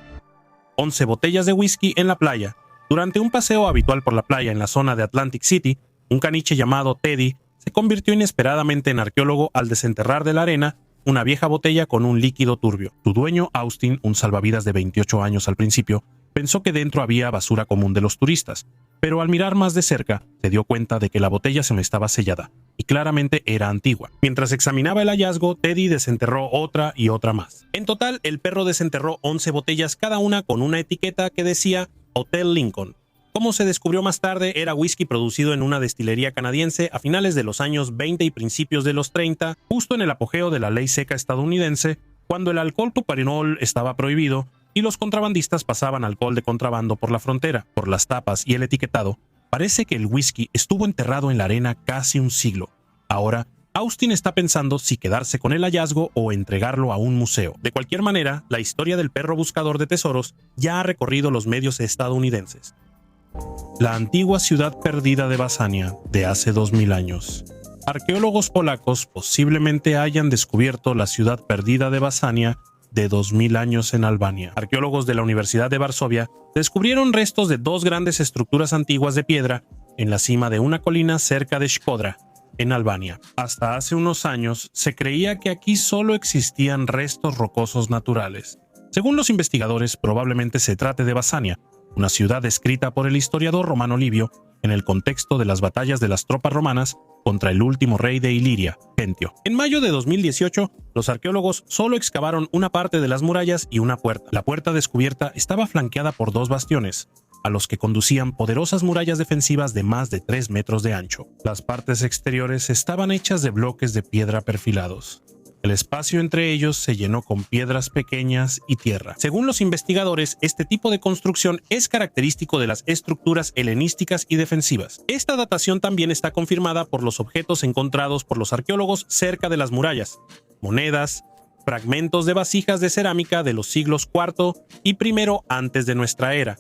11 botellas de whisky en la playa. Durante un paseo habitual por la playa en la zona de Atlantic City, un caniche llamado Teddy se convirtió inesperadamente en arqueólogo al desenterrar de la arena una vieja botella con un líquido turbio. Su dueño, Austin, un salvavidas de 28 años al principio, pensó que dentro había basura común de los turistas, pero al mirar más de cerca, se dio cuenta de que la botella se me estaba sellada, y claramente era antigua. Mientras examinaba el hallazgo, Teddy desenterró otra y otra más. En total, el perro desenterró 11 botellas, cada una con una etiqueta que decía Hotel Lincoln. Como se descubrió más tarde, era whisky producido en una destilería canadiense a finales de los años 20 y principios de los 30, justo en el apogeo de la ley seca estadounidense, cuando el alcohol puparinol estaba prohibido y los contrabandistas pasaban alcohol de contrabando por la frontera. Por las tapas y el etiquetado, parece que el whisky estuvo enterrado en la arena casi un siglo. Ahora, Austin está pensando si quedarse con el hallazgo o entregarlo a un museo. De cualquier manera, la historia del perro buscador de tesoros ya ha recorrido los medios estadounidenses. La antigua ciudad perdida de Basania, de hace 2000 años. Arqueólogos polacos posiblemente hayan descubierto la ciudad perdida de Basania de 2000 años en Albania. Arqueólogos de la Universidad de Varsovia descubrieron restos de 2 grandes estructuras antiguas de piedra en la cima de una colina cerca de Shkodra, en Albania. Hasta hace unos años se creía que aquí solo existían restos rocosos naturales. Según los investigadores, probablemente se trate de Basania, una ciudad descrita por el historiador romano Livio en el contexto de las batallas de las tropas romanas contra el último rey de Iliria, Pentio. En mayo de 2018, los arqueólogos solo excavaron una parte de las murallas y una puerta. La puerta descubierta estaba flanqueada por 2 bastiones, a los que conducían poderosas murallas defensivas de más de 3 metros de ancho. Las partes exteriores estaban hechas de bloques de piedra perfilados. El espacio entre ellos se llenó con piedras pequeñas y tierra. Según los investigadores, este tipo de construcción es característico de las estructuras helenísticas y defensivas. Esta datación también está confirmada por los objetos encontrados por los arqueólogos cerca de las murallas: monedas, fragmentos de vasijas de cerámica de los siglos IV y I antes de nuestra era.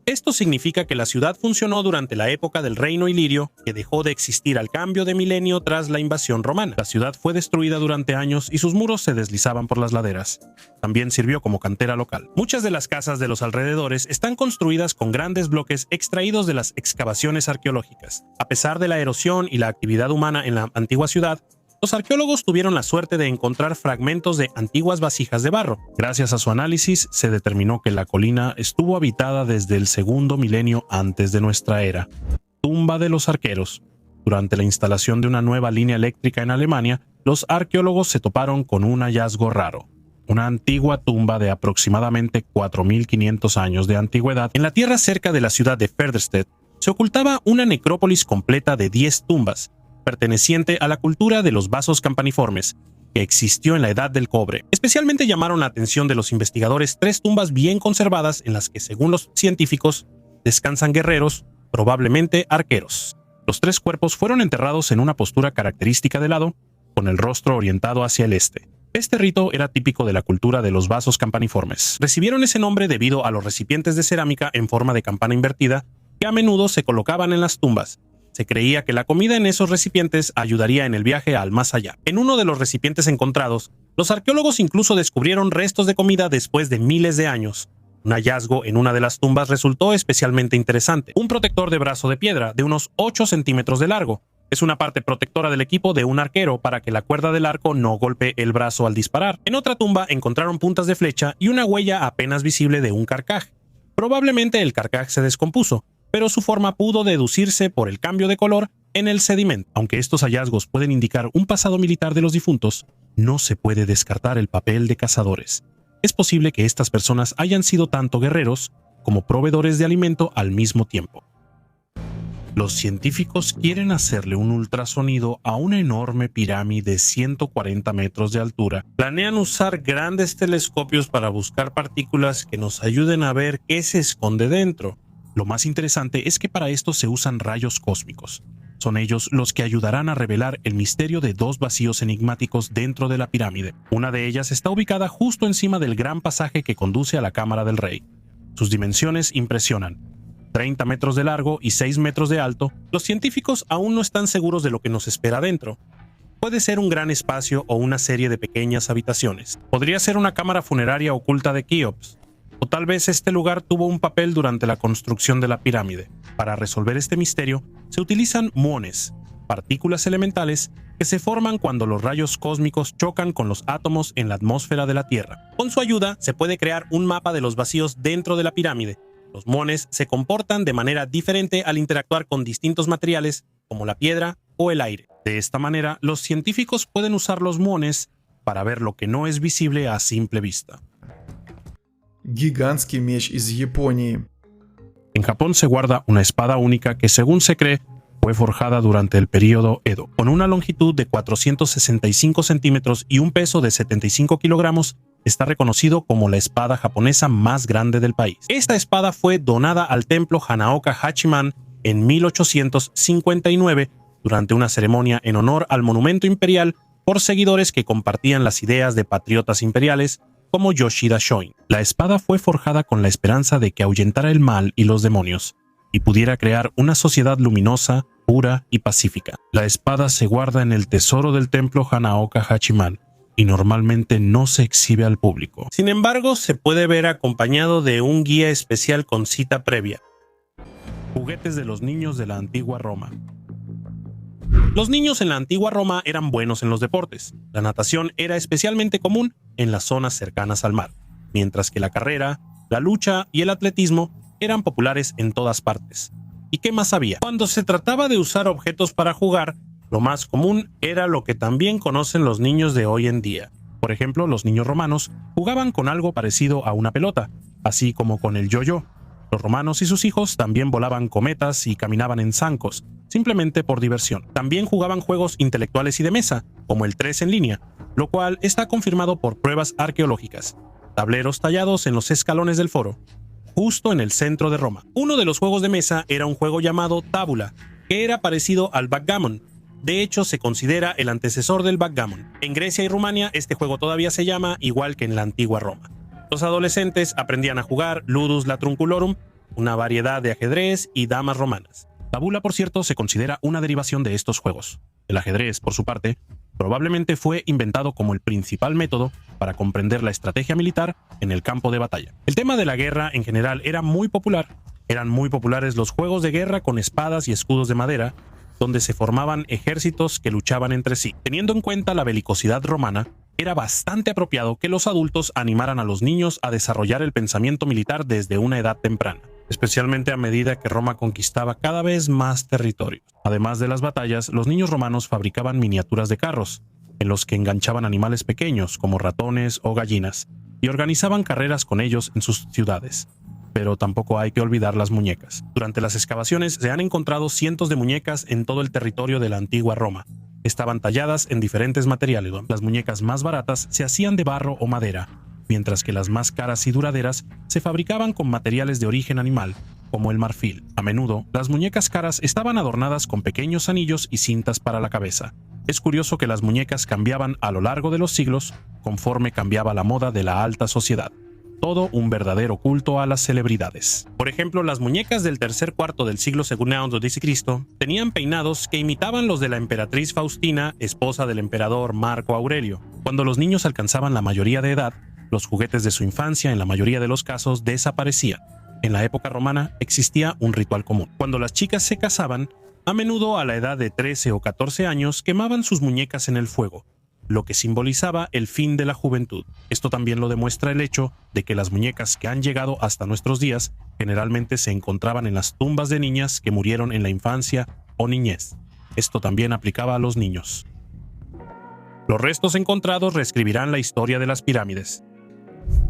Esto significa que la ciudad funcionó durante la época del reino ilirio, que dejó de existir al cambio de milenio tras la invasión romana. La ciudad fue destruida durante años y sus muros se deslizaban por las laderas. También sirvió como cantera local. Muchas de las casas de los alrededores están construidas con grandes bloques extraídos de las excavaciones arqueológicas. A pesar de la erosión y la actividad humana en la antigua ciudad, los arqueólogos tuvieron la suerte de encontrar fragmentos de antiguas vasijas de barro. Gracias a su análisis, se determinó que la colina estuvo habitada desde el 2º milenio antes de nuestra era. Tumba de los arqueros. Durante la instalación de una nueva línea eléctrica en Alemania, los arqueólogos se toparon con un hallazgo raro: una antigua tumba de aproximadamente 4.500 años de antigüedad. En la tierra cerca de la ciudad de Frederiksted se ocultaba una necrópolis completa de 10 tumbas, perteneciente a la cultura de los vasos campaniformes, que existió en la Edad del Cobre. Especialmente llamaron la atención de los investigadores 3 tumbas bien conservadas en las que, según los científicos, descansan guerreros, probablemente arqueros. Los 3 cuerpos fueron enterrados en una postura característica de lado, con el rostro orientado hacia el este. Este rito era típico de la cultura de los vasos campaniformes. Recibieron ese nombre debido a los recipientes de cerámica en forma de campana invertida que a menudo se colocaban en las tumbas. Se creía que la comida en esos recipientes ayudaría en el viaje al más allá. En uno de los recipientes encontrados, los arqueólogos incluso descubrieron restos de comida después de miles de años. Un hallazgo en una de las tumbas resultó especialmente interesante. Un protector de brazo de piedra de unos 8 centímetros de largo. Es una parte protectora del equipo de un arquero para que la cuerda del arco no golpee el brazo al disparar. En otra tumba encontraron puntas de flecha y una huella apenas visible de un carcaj. Probablemente el carcaj se descompuso, pero su forma pudo deducirse por el cambio de color en el sedimento. Aunque estos hallazgos pueden indicar un pasado militar de los difuntos, no se puede descartar el papel de cazadores. Es posible que estas personas hayan sido tanto guerreros como proveedores de alimento al mismo tiempo. Los científicos quieren hacerle un ultrasonido a una enorme pirámide de 140 metros de altura. Planean usar grandes telescopios para buscar partículas que nos ayuden a ver qué se esconde dentro. Lo más interesante es que para esto se usan rayos cósmicos. Son ellos los que ayudarán a revelar el misterio de dos vacíos enigmáticos dentro de la pirámide. Una de ellas está ubicada justo encima del gran pasaje que conduce a la cámara del rey. Sus dimensiones impresionan. 30 metros de largo y 6 metros de alto, los científicos aún no están seguros de lo que nos espera dentro. Puede ser un gran espacio o una serie de pequeñas habitaciones. Podría ser una cámara funeraria oculta de Keops. O tal vez este lugar tuvo un papel durante la construcción de la pirámide. Para resolver este misterio, se utilizan muones, partículas elementales que se forman cuando los rayos cósmicos chocan con los átomos en la atmósfera de la Tierra. Con su ayuda, se puede crear un mapa de los vacíos dentro de la pirámide. Los muones se comportan de manera diferente al interactuar con distintos materiales, como la piedra o el aire. De esta manera, los científicos pueden usar los muones para ver lo que no es visible a simple vista. Гигантский меч из Японии. En Japón se guarda una espada única que, según se cree, fue forjada durante el período Edo. Con una longitud de 465 centímetros y un peso de 75 kilogramos, está reconocido como la espada japonesa más grande del país. Esta espada fue donada al templo Hanaoka Hachiman en 1859 durante una ceremonia en honor al monumento imperial por seguidores que compartían las ideas de patriotas imperiales como Yoshida Shoin. La espada fue forjada con la esperanza de que ahuyentara el mal y los demonios, y pudiera crear una sociedad luminosa, pura y pacífica. La espada se guarda en el tesoro del templo Hanaoka Hachiman, y normalmente no se exhibe al público. Sin embargo, se puede ver acompañado de un guía especial con cita previa. Juguetes de los niños de la antigua Roma. Los niños en la antigua Roma eran buenos en los deportes. La natación era especialmente común en las zonas cercanas al mar, mientras que la carrera, la lucha y el atletismo eran populares en todas partes. ¿Y qué más había? Cuando se trataba de usar objetos para jugar, lo más común era lo que también conocen los niños de hoy en día. Por ejemplo, los niños romanos jugaban con algo parecido a una pelota, así como con el yo-yo. Los romanos y sus hijos también volaban cometas y caminaban en zancos, simplemente por diversión. También jugaban juegos intelectuales y de mesa, como el 3 en línea, lo cual está confirmado por pruebas arqueológicas. Tableros tallados en los escalones del foro, justo en el centro de Roma. Uno de los juegos de mesa era un juego llamado tábula, que era parecido al backgammon. De hecho, se considera el antecesor del backgammon. En Grecia y Rumania, este juego todavía se llama igual que en la antigua Roma. Los adolescentes aprendían a jugar ludus latrunculorum, una variedad de ajedrez y damas romanas. Tabula, por cierto, se considera una derivación de estos juegos. El ajedrez, por su parte, probablemente fue inventado como el principal método para comprender la estrategia militar en el campo de batalla. El tema de la guerra en general era muy popular. Eran muy populares los juegos de guerra con espadas y escudos de madera, donde se formaban ejércitos que luchaban entre sí. Teniendo en cuenta la belicosidad romana, era bastante apropiado que los adultos animaran a los niños a desarrollar el pensamiento militar desde una edad temprana, especialmente a medida que Roma conquistaba cada vez más territorios. Además de las batallas, los niños romanos fabricaban miniaturas de carros, en los que enganchaban animales pequeños como ratones o gallinas, y organizaban carreras con ellos en sus ciudades. Pero tampoco hay que olvidar las muñecas. Durante las excavaciones se han encontrado cientos de muñecas en todo el territorio de la antigua Roma. Estaban talladas en diferentes materiales. Las muñecas más baratas se hacían de barro o madera, mientras que las más caras y duraderas se fabricaban con materiales de origen animal, como el marfil. A menudo, las muñecas caras estaban adornadas con pequeños anillos y cintas para la cabeza. Es curioso que las muñecas cambiaban a lo largo de los siglos conforme cambiaba la moda de la alta sociedad. Todo un verdadero culto a las celebridades. Por ejemplo, las muñecas del tercer cuarto del siglo II a.C. tenían peinados que imitaban los de la emperatriz Faustina, esposa del emperador Marco Aurelio. Cuando los niños alcanzaban la mayoría de edad, Los juguetes de su infancia, en la mayoría de los casos, desaparecían. En la época romana existía un ritual común. Cuando las chicas se casaban, a menudo a la edad de 13 o 14 años quemaban sus muñecas en el fuego, lo que simbolizaba el fin de la juventud. Esto también lo demuestra el hecho de que las muñecas que han llegado hasta nuestros días generalmente se encontraban en las tumbas de niñas que murieron en la infancia o niñez. Esto también aplicaba a los niños. Los restos encontrados reescribirán la historia de las pirámides.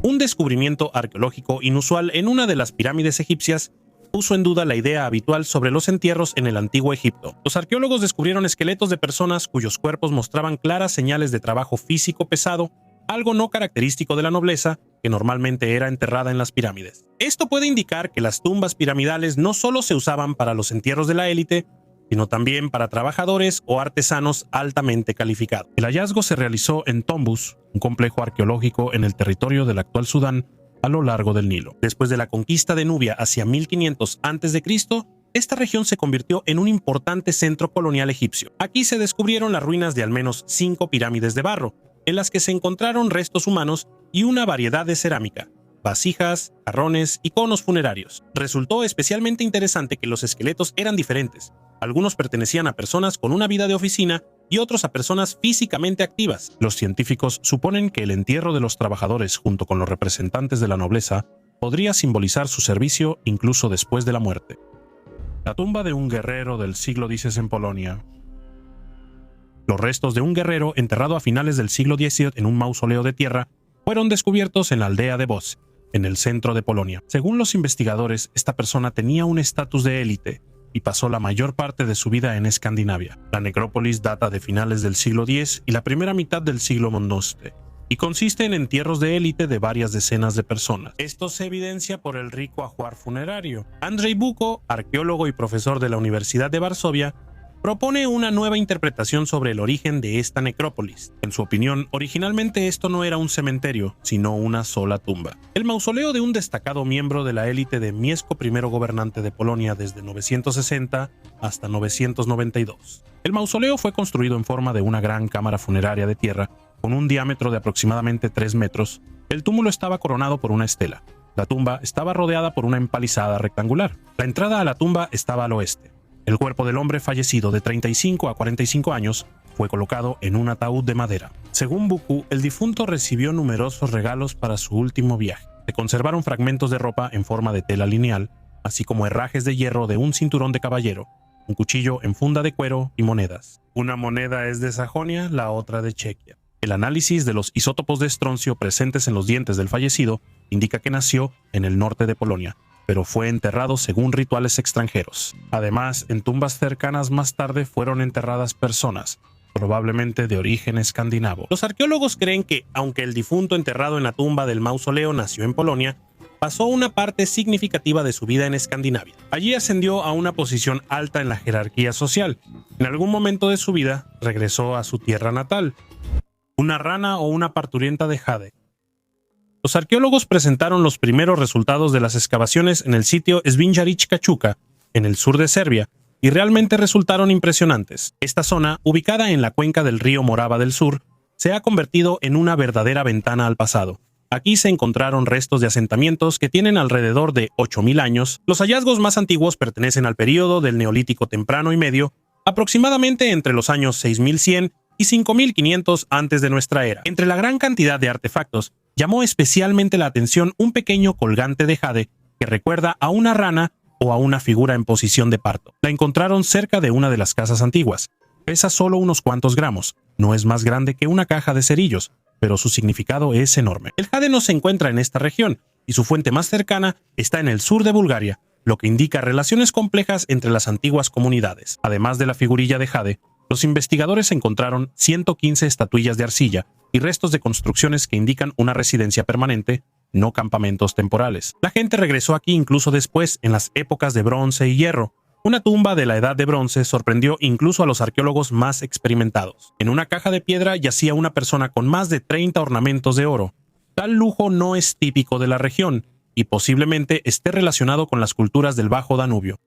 Un descubrimiento arqueológico inusual en una de las pirámides egipcias puso en duda la idea habitual sobre los entierros en el antiguo Egipto. Los arqueólogos descubrieron esqueletos de personas cuyos cuerpos mostraban claras señales de trabajo físico pesado, algo no característico de la nobleza que normalmente era enterrada en las pirámides. Esto puede indicar que las tumbas piramidales no solo se usaban para los entierros de la élite, sino también para trabajadores o artesanos altamente calificados. El hallazgo se realizó en Tombus, un complejo arqueológico en el territorio del actual Sudán, a lo largo del Nilo. Después de la conquista de Nubia hacia 1500 a.C., esta región se convirtió en un importante centro colonial egipcio. Aquí se descubrieron las ruinas de al menos 5 pirámides de barro, en las que se encontraron restos humanos y una variedad de cerámica, vasijas, jarrones y conos funerarios. Resultó especialmente interesante que los esqueletos eran diferentes. Algunos pertenecían a personas con una vida de oficina y otros a personas físicamente activas. Los científicos suponen que el entierro de los trabajadores junto con los representantes de la nobleza podría simbolizar su servicio incluso después de la muerte. La tumba de un guerrero del siglo X en Polonia. Los restos de un guerrero enterrado a finales del siglo XVIII en un mausoleo de tierra fueron descubiertos en la aldea de Boz, en el centro de Polonia. Según los investigadores, esta persona tenía un estatus de élite y pasó la mayor parte de su vida en Escandinavia. La necrópolis data de finales del siglo X y la primera mitad del siglo XI, y consiste en entierros de élite de varias decenas de personas. Esto se evidencia por el rico ajuar funerario. Andrzej Buko, arqueólogo y profesor de la Universidad de Varsovia, propone una nueva interpretación sobre el origen de esta necrópolis. En su opinión, originalmente esto no era un cementerio, sino una sola tumba. El mausoleo de un destacado miembro de la élite de Mieszko, primero gobernante de Polonia desde 960 hasta 992. El mausoleo fue construido en forma de una gran cámara funeraria de tierra, con un diámetro de aproximadamente 3 metros. El túmulo estaba coronado por una estela. La tumba estaba rodeada por una empalizada rectangular. La entrada a la tumba estaba al oeste. El cuerpo del hombre fallecido de 35 a 45 años fue colocado en un ataúd de madera. Según Buku, el difunto recibió numerosos regalos para su último viaje. Se conservaron fragmentos de ropa en forma de tela lineal, así como herrajes de hierro de un cinturón de caballero, un cuchillo en funda de cuero y monedas. Una moneda es de Sajonia, la otra de Chequia. El análisis de los isótopos de estroncio presentes en los dientes del fallecido indica que nació en el norte de Polonia, pero fue enterrado según rituales extranjeros. Además, en tumbas cercanas más tarde fueron enterradas personas, probablemente de origen escandinavo. Los arqueólogos creen que, aunque el difunto enterrado en la tumba del mausoleo nació en Polonia, pasó una parte significativa de su vida en Escandinavia. Allí ascendió a una posición alta en la jerarquía social. En algún momento de su vida, regresó a su tierra natal, una rana o una parturienta de jade. Los arqueólogos presentaron los primeros resultados de las excavaciones en el sitio Svinjarička Čuka, en el sur de Serbia, y realmente resultaron impresionantes. Esta zona, ubicada en la cuenca del río Morava del Sur, se ha convertido en una verdadera ventana al pasado. Aquí se encontraron restos de asentamientos que tienen alrededor de 8.000 años. Los hallazgos más antiguos pertenecen al período del Neolítico temprano y medio, aproximadamente entre los años 6100 y 5500 antes de nuestra era. Entre la gran cantidad de artefactos, llamó especialmente la atención un pequeño colgante de jade que recuerda a una rana o a una figura en posición de parto. La encontraron cerca de una de las casas antiguas. Pesa solo unos cuantos gramos, no es más grande que una caja de cerillos, pero su significado es enorme. El jade no se encuentra en esta región, y su fuente más cercana está en el sur de Bulgaria, lo que indica relaciones complejas entre las antiguas comunidades. Además de la figurilla de jade, los investigadores encontraron 115 estatuillas de arcilla y restos de construcciones que indican una residencia permanente, no campamentos temporales. La gente regresó aquí incluso después, en las épocas de bronce y hierro. Una tumba de la edad de bronce sorprendió incluso a los arqueólogos más experimentados. En una caja de piedra yacía una persona con más de 30 ornamentos de oro. Tal lujo no es típico de la región y posiblemente esté relacionado con las culturas del Bajo Danubio.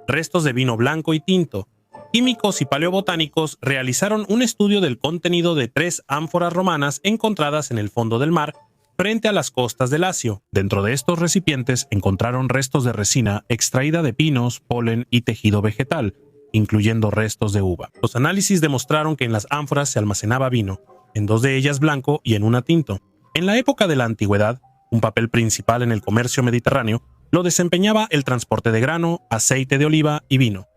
Restos de vino blanco y tinto. Químicos y paleobotánicos realizaron un estudio del contenido de 3 ánforas romanas encontradas en el fondo del mar frente a las costas del Lacio. Dentro de estos recipientes encontraron restos de resina extraída de pinos, polen y tejido vegetal, incluyendo restos de uva. Los análisis demostraron que en las ánforas se almacenaba vino, en 2 de ellas blanco y en una tinto. En la época de la antigüedad, un papel principal en el comercio mediterráneo lo desempeñaba el transporte de grano, aceite de oliva y vino.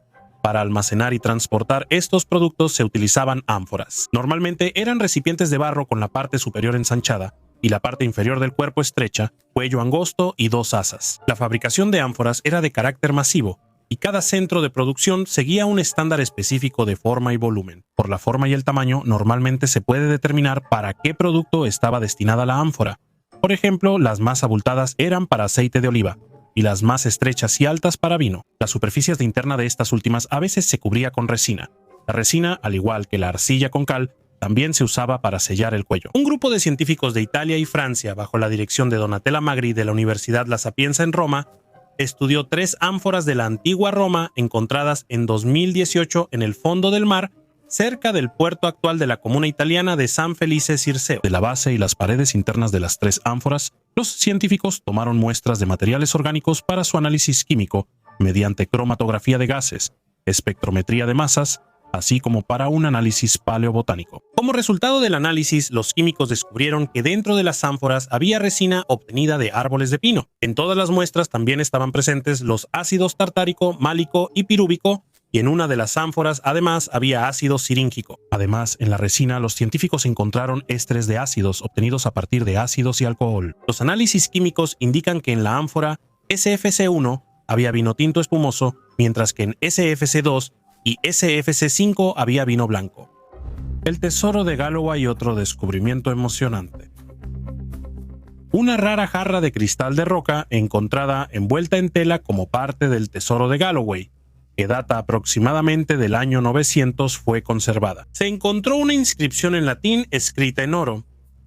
Para almacenar y transportar estos productos se utilizaban ánforas. Normalmente eran recipientes de barro con la parte superior ensanchada y la parte inferior del cuerpo estrecha, cuello angosto y 2 asas. La fabricación de ánforas era de carácter masivo y cada centro de producción seguía un estándar específico de forma y volumen. Por la forma y el tamaño, normalmente se puede determinar para qué producto estaba destinada la ánfora. Por ejemplo, las más abultadas eran para aceite de oliva, y las más estrechas y altas para vino. La superficie interna de estas últimas a veces se cubría con resina. La resina, al igual que la arcilla con cal, también se usaba para sellar el cuello. Un grupo de científicos de Italia y Francia, bajo la dirección de Donatella Magri de la Universidad La Sapienza en Roma, estudió 3 ánforas de la antigua Roma encontradas en 2018 en el fondo del mar, cerca del puerto actual de la comuna italiana de San Felice Circeo. De la base y las paredes internas de las 3 ánforas, los científicos tomaron muestras de materiales orgánicos para su análisis químico mediante cromatografía de gases, espectrometría de masas, así como para un análisis paleobotánico. Como resultado del análisis, los químicos descubrieron que dentro de las ánforas había resina obtenida de árboles de pino. En todas las muestras también estaban presentes los ácidos tartárico, málico y pirúvico, y en una de las ánforas además había ácido siríngico. Además, en la resina los científicos encontraron ésteres de ácidos obtenidos a partir de ácidos y alcohol. Los análisis químicos indican que en la ánfora SFC1 había vino tinto espumoso, mientras que en SFC2 y SFC5 había vino blanco. El tesoro de Galloway y otro descubrimiento emocionante. Una rara jarra de cristal de roca encontrada envuelta en tela como parte del tesoro de Galloway, que data aproximadamente del año 900, fue conservada. Se encontró una inscripción en latín escrita en oro.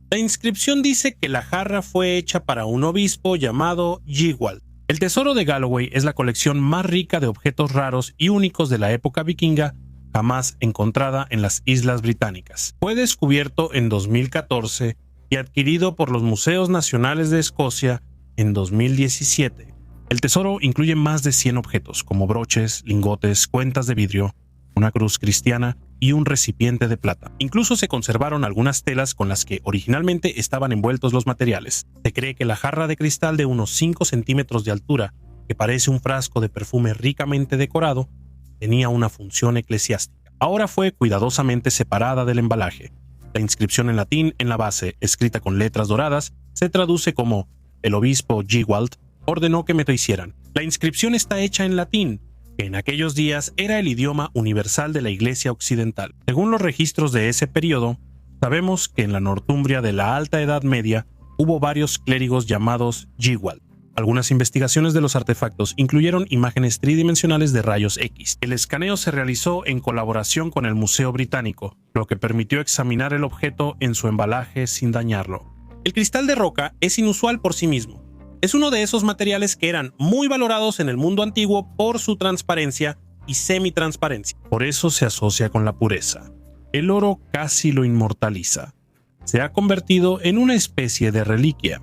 La inscripción dice que la jarra fue hecha para un obispo llamado Gigwald. El tesoro de Galloway es la colección más rica de objetos raros y únicos de la época vikinga jamás encontrada en las Islas Británicas. Fue descubierto en 2014 y adquirido por los Museos Nacionales de Escocia en 2017. El tesoro incluye más de 100 objetos, como broches, lingotes, cuentas de vidrio, una cruz cristiana y un recipiente de plata. Incluso se conservaron algunas telas con las que originalmente estaban envueltos los materiales. Se cree que la jarra de cristal de unos 5 centímetros de altura, que parece un frasco de perfume ricamente decorado, tenía una función eclesiástica. Ahora fue cuidadosamente separada del embalaje. La inscripción en latín en la base, escrita con letras doradas, se traduce como «El obispo Gigwald ordenó que me lo hicieran». La inscripción está hecha en latín, que en aquellos días era el idioma universal de la Iglesia Occidental. Según los registros de ese periodo, sabemos que en la Northumbria de la Alta Edad Media hubo varios clérigos llamados Gigwald. Algunas investigaciones de los artefactos incluyeron imágenes tridimensionales de rayos X. El escaneo se realizó en colaboración con el Museo Británico, lo que permitió examinar el objeto en su embalaje sin dañarlo. El cristal de roca es inusual por sí mismo. Es uno de esos materiales que eran muy valorados en el mundo antiguo por su transparencia y semitransparencia. Por eso se asocia con la pureza. El oro casi lo inmortaliza. Se ha convertido en una especie de reliquia.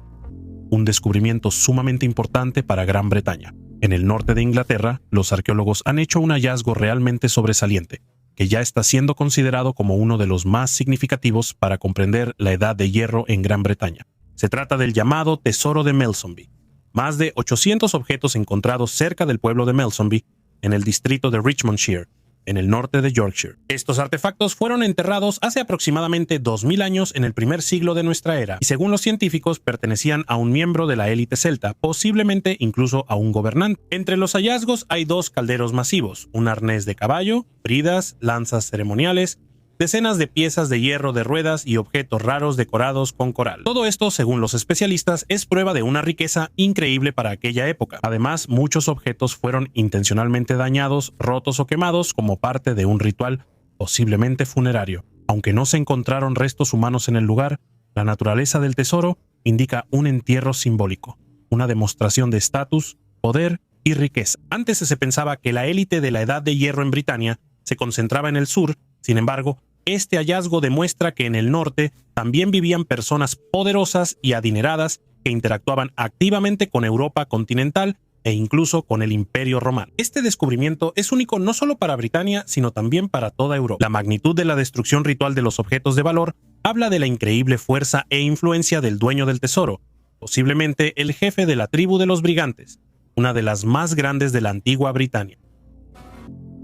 Un descubrimiento sumamente importante para Gran Bretaña. En el norte de Inglaterra, los arqueólogos han hecho un hallazgo realmente sobresaliente, que ya está siendo considerado como uno de los más significativos para comprender la edad de hierro en Gran Bretaña. Se trata del llamado Tesoro de Melsomby. Más de 800 objetos encontrados cerca del pueblo de Melsomby, en el distrito de Richmondshire, en el norte de Yorkshire. Estos artefactos fueron enterrados hace aproximadamente 2000 años en el primer siglo de nuestra era, y según los científicos pertenecían a un miembro de la élite celta, posiblemente incluso a un gobernante. Entre los hallazgos hay 2 calderos masivos, un arnés de caballo, bridas, lanzas ceremoniales, decenas de piezas de hierro de ruedas y objetos raros decorados con coral. Todo esto, según los especialistas, es prueba de una riqueza increíble para aquella época. Además, muchos objetos fueron intencionalmente dañados, rotos o quemados como parte de un ritual, posiblemente funerario. Aunque no se encontraron restos humanos en el lugar, la naturaleza del tesoro indica un entierro simbólico, una demostración de estatus, poder y riqueza. Antes se pensaba que la élite de la Edad de Hierro en Britania se concentraba en el sur. Sin embargo, Este hallazgo demuestra que en el norte también vivían personas poderosas y adineradas que interactuaban activamente con Europa continental e incluso con el Imperio Romano. Este descubrimiento es único no solo para Britania, sino también para toda Europa. La magnitud de la destrucción ritual de los objetos de valor habla de la increíble fuerza e influencia del dueño del tesoro, posiblemente el jefe de la tribu de los brigantes, una de las más grandes de la antigua Britania.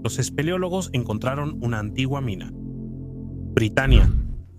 Los espeleólogos encontraron una antigua mina. Britania.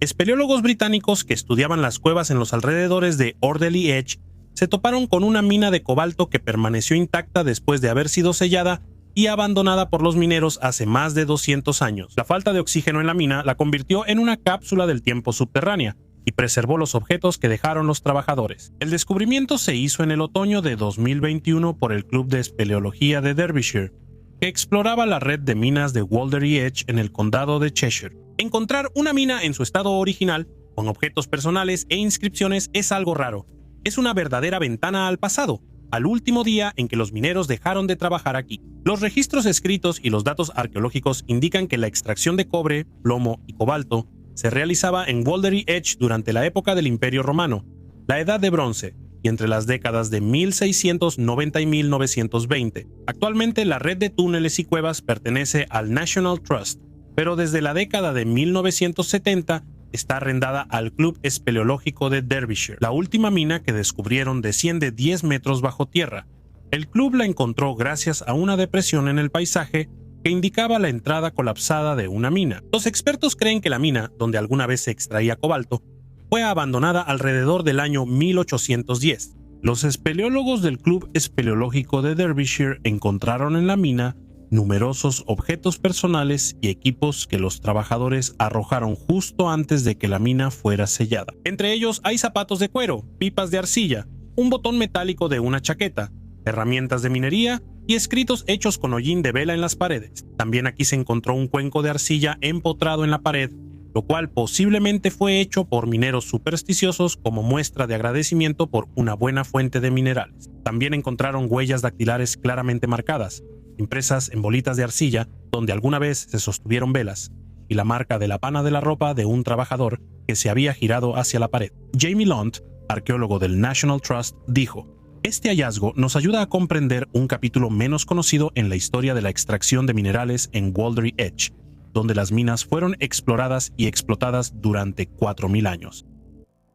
Espeleólogos británicos que estudiaban las cuevas en los alrededores de Orderly Edge se toparon con una mina de cobalto que permaneció intacta después de haber sido sellada y abandonada por los mineros hace más de 200 años. La falta de oxígeno en la mina la convirtió en una cápsula del tiempo subterránea y preservó los objetos que dejaron los trabajadores. El descubrimiento se hizo en el otoño de 2021 por el Club de Espeleología de Derbyshire, que exploraba la red de minas de Waldery Edge en el condado de Cheshire. Encontrar una mina en su estado original, con objetos personales e inscripciones, es algo raro. Es una verdadera ventana al pasado, al último día en que los mineros dejaron de trabajar aquí. Los registros escritos y los datos arqueológicos indican que la extracción de cobre, plomo y cobalto se realizaba en Waldery Edge durante la época del Imperio Romano, la Edad de Bronce, y entre las décadas de 1690 y 1920. Actualmente la red de túneles y cuevas pertenece al National Trust, pero desde la década de 1970 está arrendada al Club Espeleológico de Derbyshire. La última mina que descubrieron desciende 10 metros bajo tierra. El club la encontró gracias a una depresión en el paisaje que indicaba la entrada colapsada de una mina. Los expertos creen que la mina, donde alguna vez se extraía cobalto, fue abandonada alrededor del año 1810. Los espeleólogos del Club Espeleológico de Derbyshire encontraron en la mina numerosos objetos personales y equipos que los trabajadores arrojaron justo antes de que la mina fuera sellada. Entre ellos hay zapatos de cuero, pipas de arcilla, un botón metálico de una chaqueta, herramientas de minería y escritos hechos con hollín de vela en las paredes. También aquí se encontró un cuenco de arcilla empotrado en la pared, lo cual posiblemente fue hecho por mineros supersticiosos como muestra de agradecimiento por una buena fuente de minerales. También encontraron huellas dactilares claramente marcadas, impresas en bolitas de arcilla donde alguna vez se sostuvieron velas, y la marca de la pana de la ropa de un trabajador que se había girado hacia la pared. Jamie Lunt, arqueólogo del National Trust, dijo: "Este hallazgo nos ayuda a comprender un capítulo menos conocido en la historia de la extracción de minerales en Waldery Edge, donde las minas fueron exploradas y explotadas durante 4000 años.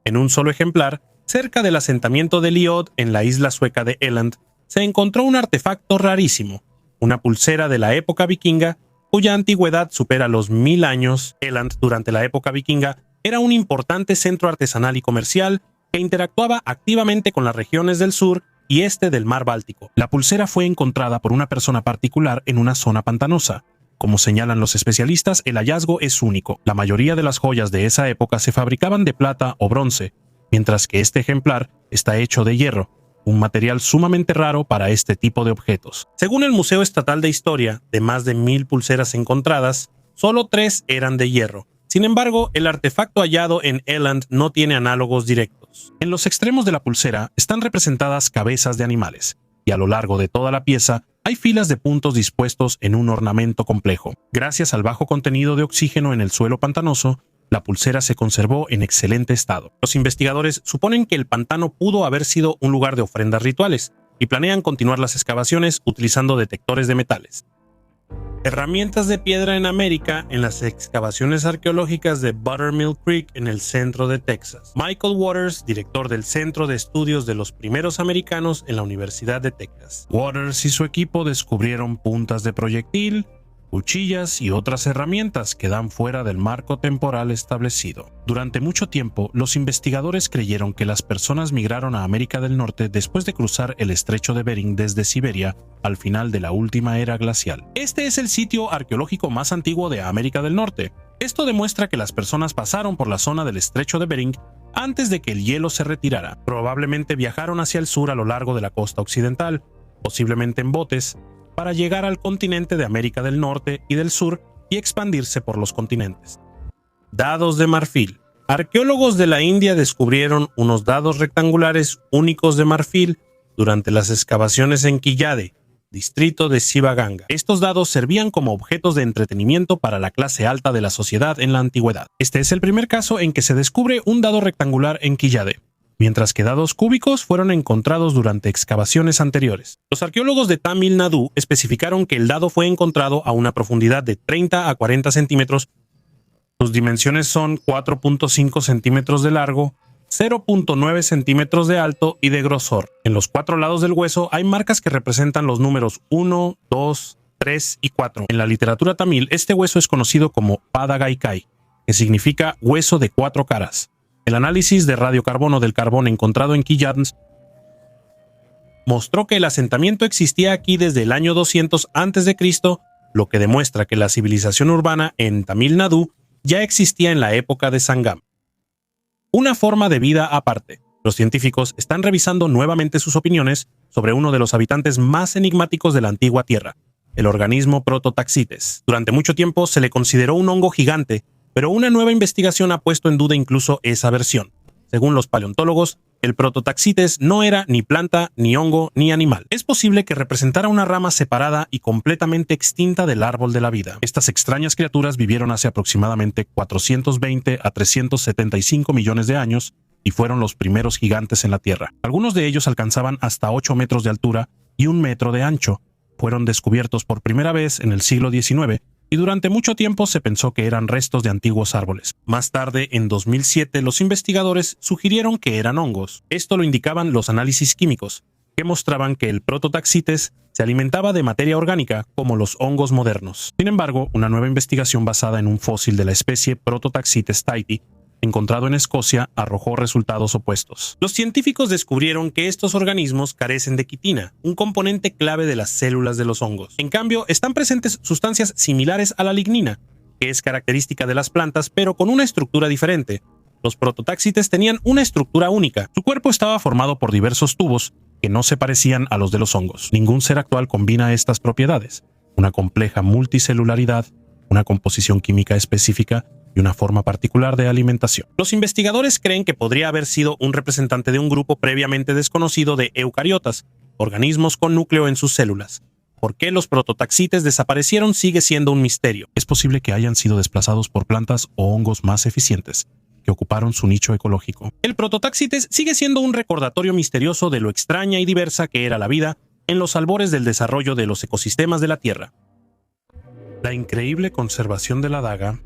En un solo ejemplar, cerca del asentamiento de Liod en la isla sueca de Elland, se encontró un artefacto rarísimo, una pulsera de la época vikinga cuya antigüedad supera los 1000 años. Elland, durante la época vikinga, era un importante centro artesanal y comercial que interactuaba activamente con las regiones del sur y este del mar Báltico. La pulsera fue encontrada por una persona particular en una zona pantanosa. Como señalan los especialistas, el hallazgo es único. La mayoría de las joyas de esa época se fabricaban de plata o bronce, mientras que este ejemplar está hecho de hierro, un material sumamente raro para este tipo de objetos. Según el Museo Estatal de Historia, de más de 1000 pulseras encontradas, solo 3 eran de hierro. Sin embargo, el artefacto hallado en Elland no tiene análogos directos. En los extremos de la pulsera están representadas cabezas de animales, y a lo largo de toda la pieza hay filas de puntos dispuestos en un ornamento complejo. Gracias al bajo contenido de oxígeno en el suelo pantanoso, la pulsera se conservó en excelente estado. Los investigadores suponen que el pantano pudo haber sido un lugar de ofrendas rituales y planean continuar las excavaciones utilizando detectores de metales. Herramientas de piedra en América en las excavaciones arqueológicas de Buttermilk Creek en el centro de Texas. Michael Waters, director del Centro de Estudios de los Primeros Americanos en la Universidad de Texas. Waters y su equipo descubrieron puntas de proyectil, cuchillas y otras herramientas que dan fuera del marco temporal establecido. Durante mucho tiempo, los investigadores creyeron que las personas migraron a América del Norte después de cruzar el estrecho de Bering desde Siberia al final de la última era glacial. Este es el sitio arqueológico más antiguo de América del Norte. Esto demuestra que las personas pasaron por la zona del estrecho de Bering antes de que el hielo se retirara. Probablemente viajaron hacia el sur a lo largo de la costa occidental, posiblemente en botes, para llegar al continente de América del Norte y del Sur y expandirse por los continentes. Dados de marfil. Arqueólogos de la India descubrieron unos dados rectangulares únicos de marfil durante las excavaciones en Quillade, distrito de Sivaganga. Estos dados servían como objetos de entretenimiento para la clase alta de la sociedad en la antigüedad. Este es el primer caso en que se descubre un dado rectangular en Quillade, mientras que dados cúbicos fueron encontrados durante excavaciones anteriores. Los arqueólogos de Tamil Nadu especificaron que el dado fue encontrado a una profundidad de 30 a 40 centímetros. Sus dimensiones son 4.5 centímetros de largo, 0.9 centímetros de alto y de grosor. En los 4 lados del hueso hay marcas que representan los números 1, 2, 3 y 4. En la literatura tamil, este hueso es conocido como Padagaikai, que significa hueso de 4 caras. El análisis de radiocarbono del carbón encontrado en Quillade mostró que el asentamiento existía aquí desde el año 200 a.C., lo que demuestra que la civilización urbana en Tamil Nadu ya existía en la época de Sangam. Una forma de vida aparte. Los científicos están revisando nuevamente sus opiniones sobre uno de los habitantes más enigmáticos de la antigua Tierra, el organismo Prototaxites. Durante mucho tiempo se le consideró un hongo gigante, pero una nueva investigación ha puesto en duda incluso esa versión. Según los paleontólogos, el Prototaxites no era ni planta, ni hongo, ni animal. Es posible que representara una rama separada y completamente extinta del árbol de la vida. Estas extrañas criaturas vivieron hace aproximadamente 420 a 375 millones de años y fueron los primeros gigantes en la Tierra. Algunos de ellos alcanzaban hasta 8 metros de altura y 1 metro de ancho. Fueron descubiertos por primera vez en el siglo XIX y durante mucho tiempo se pensó que eran restos de antiguos árboles. Más tarde, en 2007, los investigadores sugirieron que eran hongos. Esto lo indicaban los análisis químicos, que mostraban que el Prototaxites se alimentaba de materia orgánica como los hongos modernos. Sin embargo, una nueva investigación basada en un fósil de la especie Prototaxites tahiti, encontrado en Escocia, arrojó resultados opuestos. Los científicos descubrieron que estos organismos carecen de quitina, un componente clave de las células de los hongos. En cambio, están presentes sustancias similares a la lignina, que es característica de las plantas, pero con una estructura diferente. Los Prototaxites tenían una estructura única. Su cuerpo estaba formado por diversos tubos que no se parecían a los de los hongos. Ningún ser actual combina estas propiedades: una compleja multicelularidad, una composición química específica y una forma particular de alimentación. Los investigadores creen que podría haber sido un representante de un grupo previamente desconocido de eucariotas, organismos con núcleo en sus células. ¿Por qué los Prototaxites desaparecieron sigue siendo un misterio? Es posible que hayan sido desplazados por plantas o hongos más eficientes, que ocuparon su nicho ecológico. El Prototaxites sigue siendo un recordatorio misterioso de lo extraña y diversa que era la vida en los albores del desarrollo de los ecosistemas de la Tierra. La increíble conservación de la daga.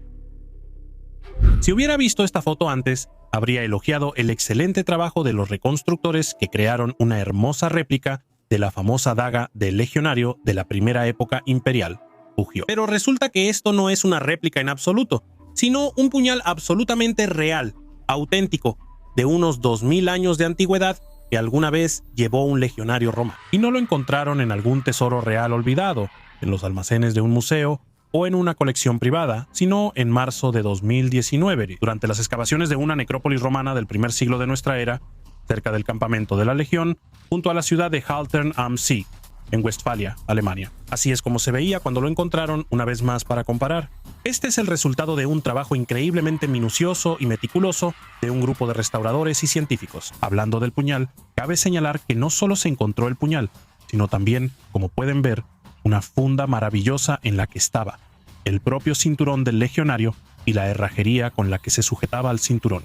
Si hubiera visto esta foto antes, habría elogiado el excelente trabajo de los reconstructores que crearon una hermosa réplica de la famosa daga del legionario de la primera época imperial, Pugio. Pero resulta que esto no es una réplica en absoluto, sino un puñal absolutamente real, auténtico, de unos 2000 años de antigüedad que alguna vez llevó un legionario romano. Y no lo encontraron en algún tesoro real olvidado, en los almacenes de un museo o en una colección privada, sino en marzo de 2019, durante las excavaciones de una necrópolis romana del primer siglo de nuestra era, cerca del campamento de la Legión, junto a la ciudad de Haltern am See, en Westfalia, Alemania. Así es como se veía cuando lo encontraron, una vez más para comparar. Este es el resultado de un trabajo increíblemente minucioso y meticuloso de un grupo de restauradores y científicos. Hablando del puñal, cabe señalar que no solo se encontró el puñal, sino también, como pueden ver, una funda maravillosa en la que estaba el propio cinturón del legionario y la herrajería con la que se sujetaba al cinturón.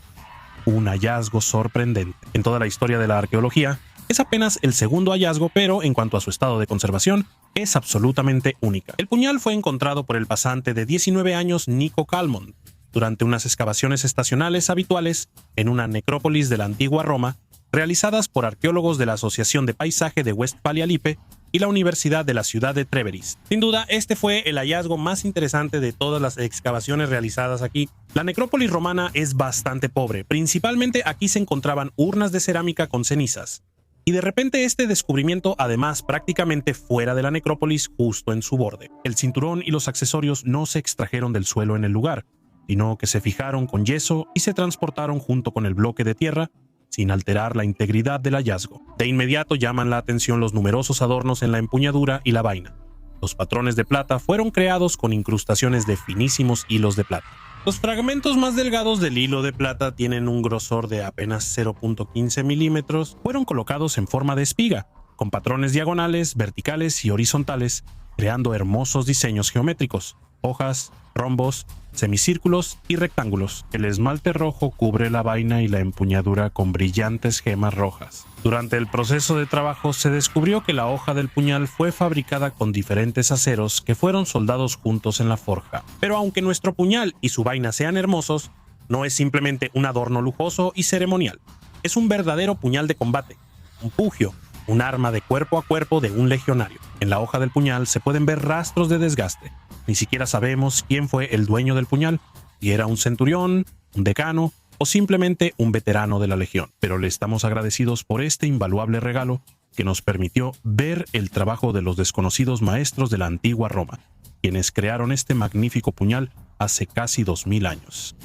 Un hallazgo sorprendente. En toda la historia de la arqueología, es apenas el segundo hallazgo, pero en cuanto a su estado de conservación, es absolutamente única. El puñal fue encontrado por el pasante de 19 años Nico Calmon durante unas excavaciones estacionales habituales en una necrópolis de la antigua Roma, realizadas por arqueólogos de la Asociación de Paisaje de Westfalia Lippe y la Universidad de la ciudad de Treveris. Sin duda, este fue el hallazgo más interesante de todas las excavaciones realizadas aquí. La necrópolis romana es bastante pobre. Principalmente aquí se encontraban urnas de cerámica con cenizas. Y de repente este descubrimiento, además prácticamente fuera de la necrópolis, justo en su borde. El cinturón y los accesorios no se extrajeron del suelo en el lugar, sino que se fijaron con yeso y se transportaron junto con el bloque de tierra, sin alterar la integridad del hallazgo. De inmediato llaman la atención los numerosos adornos en la empuñadura y la vaina. Los patrones de plata fueron creados con incrustaciones de finísimos hilos de plata. Los fragmentos más delgados del hilo de plata tienen un grosor de apenas 0.15 milímetros. Fueron colocados en forma de espiga, con patrones diagonales, verticales y horizontales, creando hermosos diseños geométricos, hojas, rombos, semicírculos y rectángulos. El esmalte rojo cubre la vaina y la empuñadura con brillantes gemas rojas. Durante el proceso de trabajo se descubrió que la hoja del puñal fue fabricada con diferentes aceros que fueron soldados juntos en la forja. Pero aunque nuestro puñal y su vaina sean hermosos, no es simplemente un adorno lujoso y ceremonial. Es un verdadero puñal de combate, un pugio, un arma de cuerpo a cuerpo de un legionario. En la hoja del puñal se pueden ver rastros de desgaste. Ni siquiera sabemos quién fue el dueño del puñal, si era un centurión, un decano o simplemente un veterano de la legión. Pero le estamos agradecidos por este invaluable regalo que nos permitió ver el trabajo de los desconocidos maestros de la antigua Roma, quienes crearon este magnífico puñal hace casi 2000 años.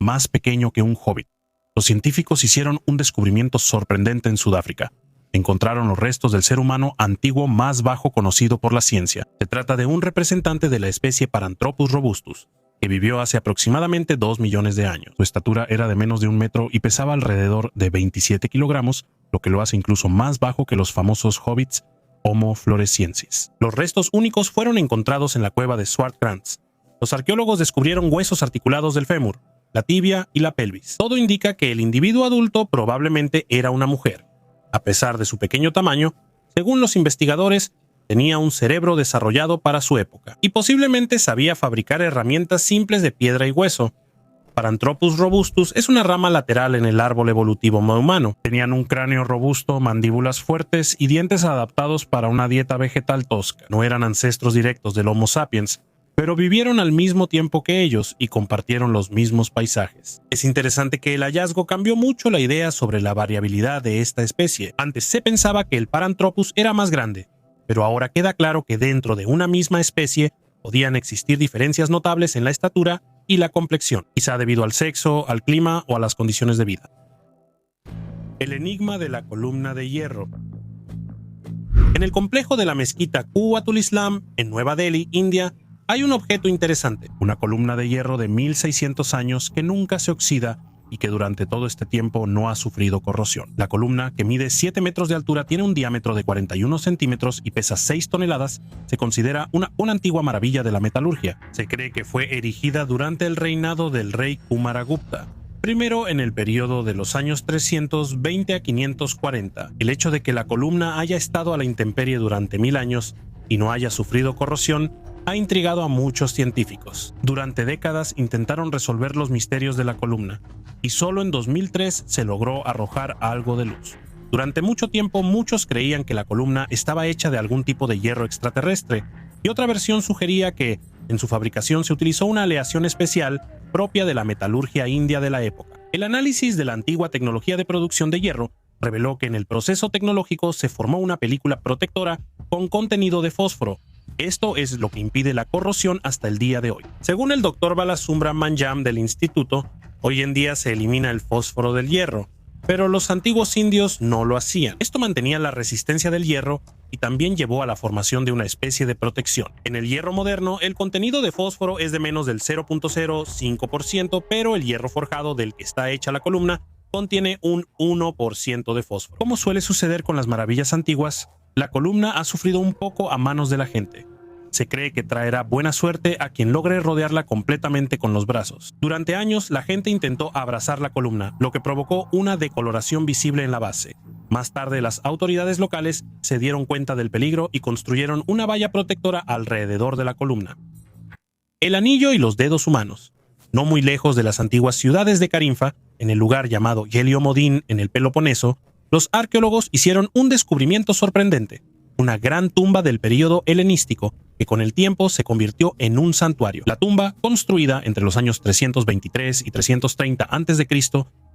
Más pequeño que un hobbit, los científicos hicieron un descubrimiento sorprendente en Sudáfrica. Encontraron los restos del ser humano antiguo más bajo conocido por la ciencia. Se trata de un representante de la especie Paranthropus robustus, que vivió hace aproximadamente 2 millones de años. Su estatura era de menos de 1 metro y pesaba alrededor de 27 kilogramos, lo que lo hace incluso más bajo que los famosos hobbits Homo floresiensis. Los restos únicos fueron encontrados en la cueva de Swartkrans. Los arqueólogos descubrieron huesos articulados del fémur, la tibia y la pelvis. Todo indica que el individuo adulto probablemente era una mujer. A pesar de su pequeño tamaño, según los investigadores, tenía un cerebro desarrollado para su época y posiblemente sabía fabricar herramientas simples de piedra y hueso. Paranthropus robustus es una rama lateral en el árbol evolutivo humano. Tenían un cráneo robusto, mandíbulas fuertes y dientes adaptados para una dieta vegetal tosca. No eran ancestros directos del Homo sapiens, pero vivieron al mismo tiempo que ellos y compartieron los mismos paisajes. Es interesante que el hallazgo cambió mucho la idea sobre la variabilidad de esta especie. Antes se pensaba que el Paranthropus era más grande, pero ahora queda claro que dentro de una misma especie podían existir diferencias notables en la estatura y la complexión, quizá debido al sexo, al clima o a las condiciones de vida. El enigma de la columna de hierro. En el complejo de la mezquita Quwwatul Islam, en Nueva Delhi, India, hay un objeto interesante, una columna de hierro de 1600 años que nunca se oxida y que durante todo este tiempo no ha sufrido corrosión. La columna, que mide 7 metros de altura, tiene un diámetro de 41 centímetros y pesa 6 toneladas, se considera una antigua maravilla de la metalurgia. Se cree que fue erigida durante el reinado del rey Kumaragupta, primero en el periodo de los años 320 a 540. El hecho de que la columna haya estado a la intemperie durante 1000 años y no haya sufrido corrosión ha intrigado a muchos científicos. Durante décadas intentaron resolver los misterios de la columna, y solo en 2003 se logró arrojar algo de luz. Durante mucho tiempo muchos creían que la columna estaba hecha de algún tipo de hierro extraterrestre, y otra versión sugería que, en su fabricación se utilizó una aleación especial propia de la metalurgia india de la época. El análisis de la antigua tecnología de producción de hierro reveló que en el proceso tecnológico se formó una película protectora con contenido de fósforo. Esto es lo que impide la corrosión hasta el día de hoy. Según el Dr. Balasumbra Manjam del instituto, hoy en día se elimina el fósforo del hierro, pero los antiguos indios no lo hacían. Esto mantenía la resistencia del hierro y también llevó a la formación de una especie de protección. En el hierro moderno, el contenido de fósforo es de menos del 0.05%, pero el hierro forjado del que está hecha la columna contiene un 1% de fósforo. Como suele suceder con las maravillas antiguas, la columna ha sufrido un poco a manos de la gente. Se cree que traerá buena suerte a quien logre rodearla completamente con los brazos. Durante años, la gente intentó abrazar la columna, lo que provocó una decoloración visible en la base. Más tarde, las autoridades locales se dieron cuenta del peligro y construyeron una valla protectora alrededor de la columna. El anillo y los dedos humanos. No muy lejos de las antiguas ciudades de Carinfa, en el lugar llamado Heliomodín en el Peloponeso, los arqueólogos hicieron un descubrimiento sorprendente, una gran tumba del período helenístico que con el tiempo se convirtió en un santuario. La tumba, construida entre los años 323 y 330 a.C.,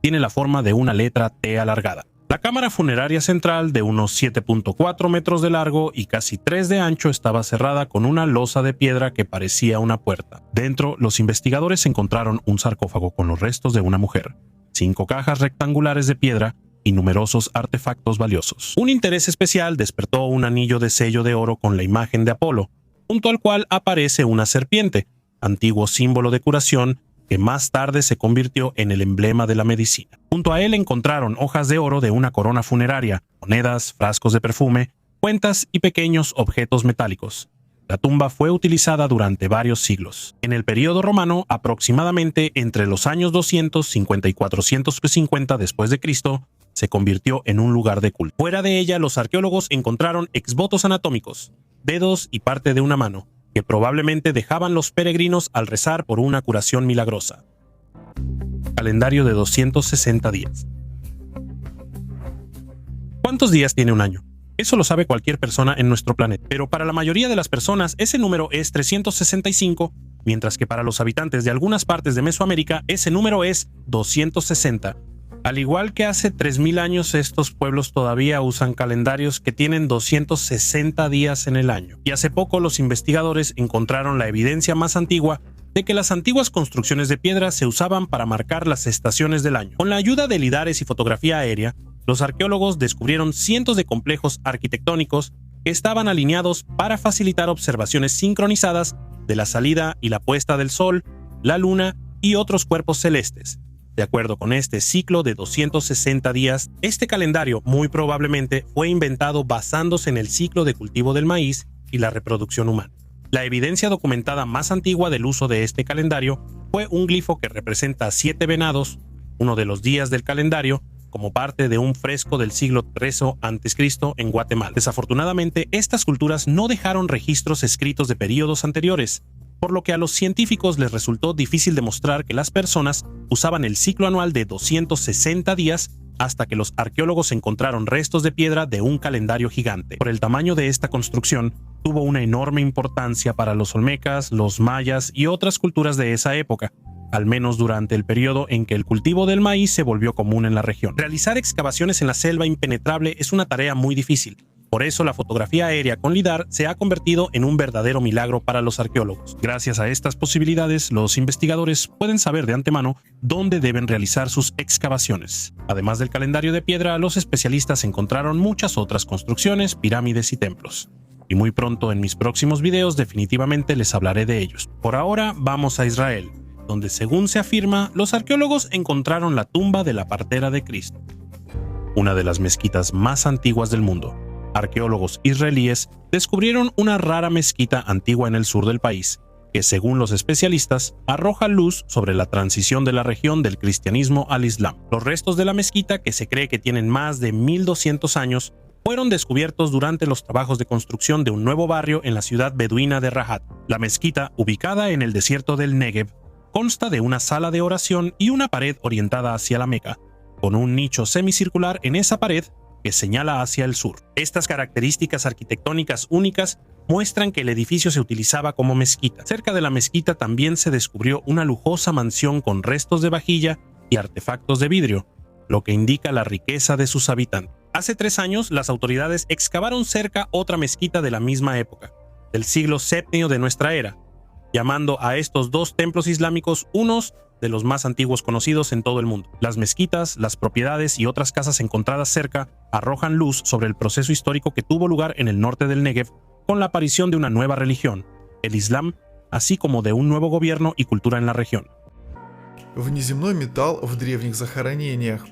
tiene la forma de una letra T alargada. La cámara funeraria central, de unos 7.4 metros de largo y casi 3 de ancho, estaba cerrada con una losa de piedra que parecía una puerta. Dentro, los investigadores encontraron un sarcófago con los restos de una mujer, 5 cajas rectangulares de piedra y numerosos artefactos valiosos. Un interés especial despertó un anillo de sello de oro con la imagen de Apolo, junto al cual aparece una serpiente, antiguo símbolo de curación que más tarde se convirtió en el emblema de la medicina. Junto a él encontraron hojas de oro de una corona funeraria, monedas, frascos de perfume, cuentas y pequeños objetos metálicos. La tumba fue utilizada durante varios siglos. En el período romano, aproximadamente entre los años 250 y 450 después de Cristo, se convirtió en un lugar de culto. Fuera de ella, los arqueólogos encontraron exvotos anatómicos, dedos y parte de una mano, que probablemente dejaban los peregrinos al rezar por una curación milagrosa. Calendario de 260 días. ¿Cuántos días tiene un año? Eso lo sabe cualquier persona en nuestro planeta, pero para la mayoría de las personas ese número es 365, mientras que para los habitantes de algunas partes de Mesoamérica ese número es 260. Al igual que hace 3000 años, estos pueblos todavía usan calendarios que tienen 260 días en el año. Y hace poco los investigadores encontraron la evidencia más antigua de que las antiguas construcciones de piedra se usaban para marcar las estaciones del año. Con la ayuda de lidares y fotografía aérea, los arqueólogos descubrieron cientos de complejos arquitectónicos que estaban alineados para facilitar observaciones sincronizadas de la salida y la puesta del sol, la luna y otros cuerpos celestes. De acuerdo con este ciclo de 260 días, este calendario muy probablemente fue inventado basándose en el ciclo de cultivo del maíz y la reproducción humana. La evidencia documentada más antigua del uso de este calendario fue un glifo que representa 7 venados, uno de los días del calendario, como parte de un fresco del siglo III a.C. en Guatemala. Desafortunadamente, estas culturas no dejaron registros escritos de períodos anteriores, por lo que a los científicos les resultó difícil demostrar que las personas usaban el ciclo anual de 260 días hasta que los arqueólogos encontraron restos de piedra de un calendario gigante. Por el tamaño de esta construcción, tuvo una enorme importancia para los olmecas, los mayas y otras culturas de esa época, al menos durante el periodo en que el cultivo del maíz se volvió común en la región. Realizar excavaciones en la selva impenetrable es una tarea muy difícil. Por eso la fotografía aérea con lidar se ha convertido en un verdadero milagro para los arqueólogos. Gracias a estas posibilidades, los investigadores pueden saber de antemano dónde deben realizar sus excavaciones. Además del calendario de piedra, los especialistas encontraron muchas otras construcciones, pirámides y templos. Y muy pronto en mis próximos videos definitivamente les hablaré de ellos. Por ahora vamos a Israel, donde según se afirma, los arqueólogos encontraron la tumba de la partera de Cristo, una de las mezquitas más antiguas del mundo. Arqueólogos israelíes descubrieron una rara mezquita antigua en el sur del país, que según los especialistas, arroja luz sobre la transición de la región del cristianismo al islam. Los restos de la mezquita, que se cree que tienen más de 1200 años, fueron descubiertos durante los trabajos de construcción de un nuevo barrio en la ciudad beduina de Rahat. La mezquita, ubicada en el desierto del Negev, consta de una sala de oración y una pared orientada hacia la Meca, con un nicho semicircular en esa pared que señala hacia el sur. Estas características arquitectónicas únicas muestran que el edificio se utilizaba como mezquita. Cerca de la mezquita también se descubrió una lujosa mansión con restos de vajilla y artefactos de vidrio, lo que indica la riqueza de sus habitantes. Hace 3 años, las autoridades excavaron cerca otra mezquita de la misma época, del siglo VII de nuestra era, llamando a estos dos templos islámicos unos de los más antiguos conocidos en todo el mundo. Las mezquitas, las propiedades y otras casas encontradas cerca arrojan luz sobre el proceso histórico que tuvo lugar en el norte del Negev con la aparición de una nueva religión, el Islam, así como de un nuevo gobierno y cultura en la región. Внеземной металл в древних захоронениях.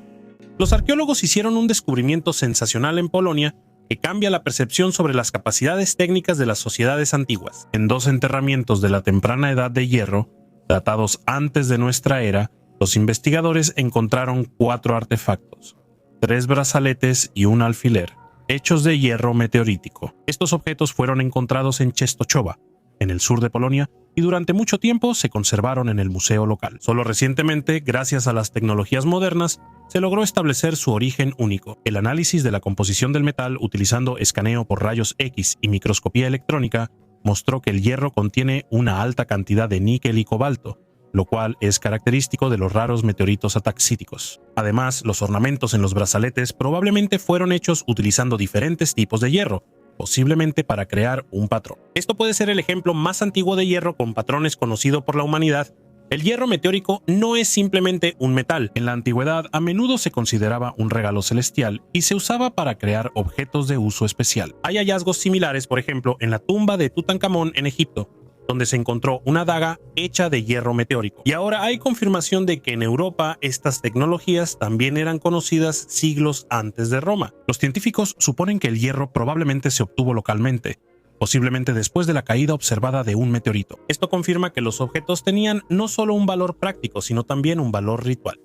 Los arqueólogos hicieron un descubrimiento sensacional en Polonia que cambia la percepción sobre las capacidades técnicas de las sociedades antiguas. En 2 enterramientos de la temprana edad de hierro, datados antes de nuestra era, los investigadores encontraron 4 artefactos, 3 brazaletes y un alfiler, hechos de hierro meteorítico. Estos objetos fueron encontrados en Częstochowa, en el sur de Polonia, y durante mucho tiempo se conservaron en el museo local. Solo recientemente, gracias a las tecnologías modernas, se logró establecer su origen único. El análisis de la composición del metal utilizando escaneo por rayos X y microscopía electrónica mostró que el hierro contiene una alta cantidad de níquel y cobalto, lo cual es característico de los raros meteoritos ataxíticos. Además, los ornamentos en los brazaletes probablemente fueron hechos utilizando diferentes tipos de hierro, posiblemente para crear un patrón. Esto puede ser el ejemplo más antiguo de hierro con patrones conocido por la humanidad. El hierro meteórico no es simplemente un metal. En la antigüedad a menudo se consideraba un regalo celestial y se usaba para crear objetos de uso especial. Hay hallazgos similares, por ejemplo, en la tumba de Tutankamón en Egipto, donde se encontró una daga hecha de hierro meteórico. Y ahora hay confirmación de que en Europa estas tecnologías también eran conocidas siglos antes de Roma. Los científicos suponen que el hierro probablemente se obtuvo localmente, posiblemente después de la caída observada de un meteorito. Esto confirma que los objetos tenían no solo un valor práctico, sino también un valor ritual.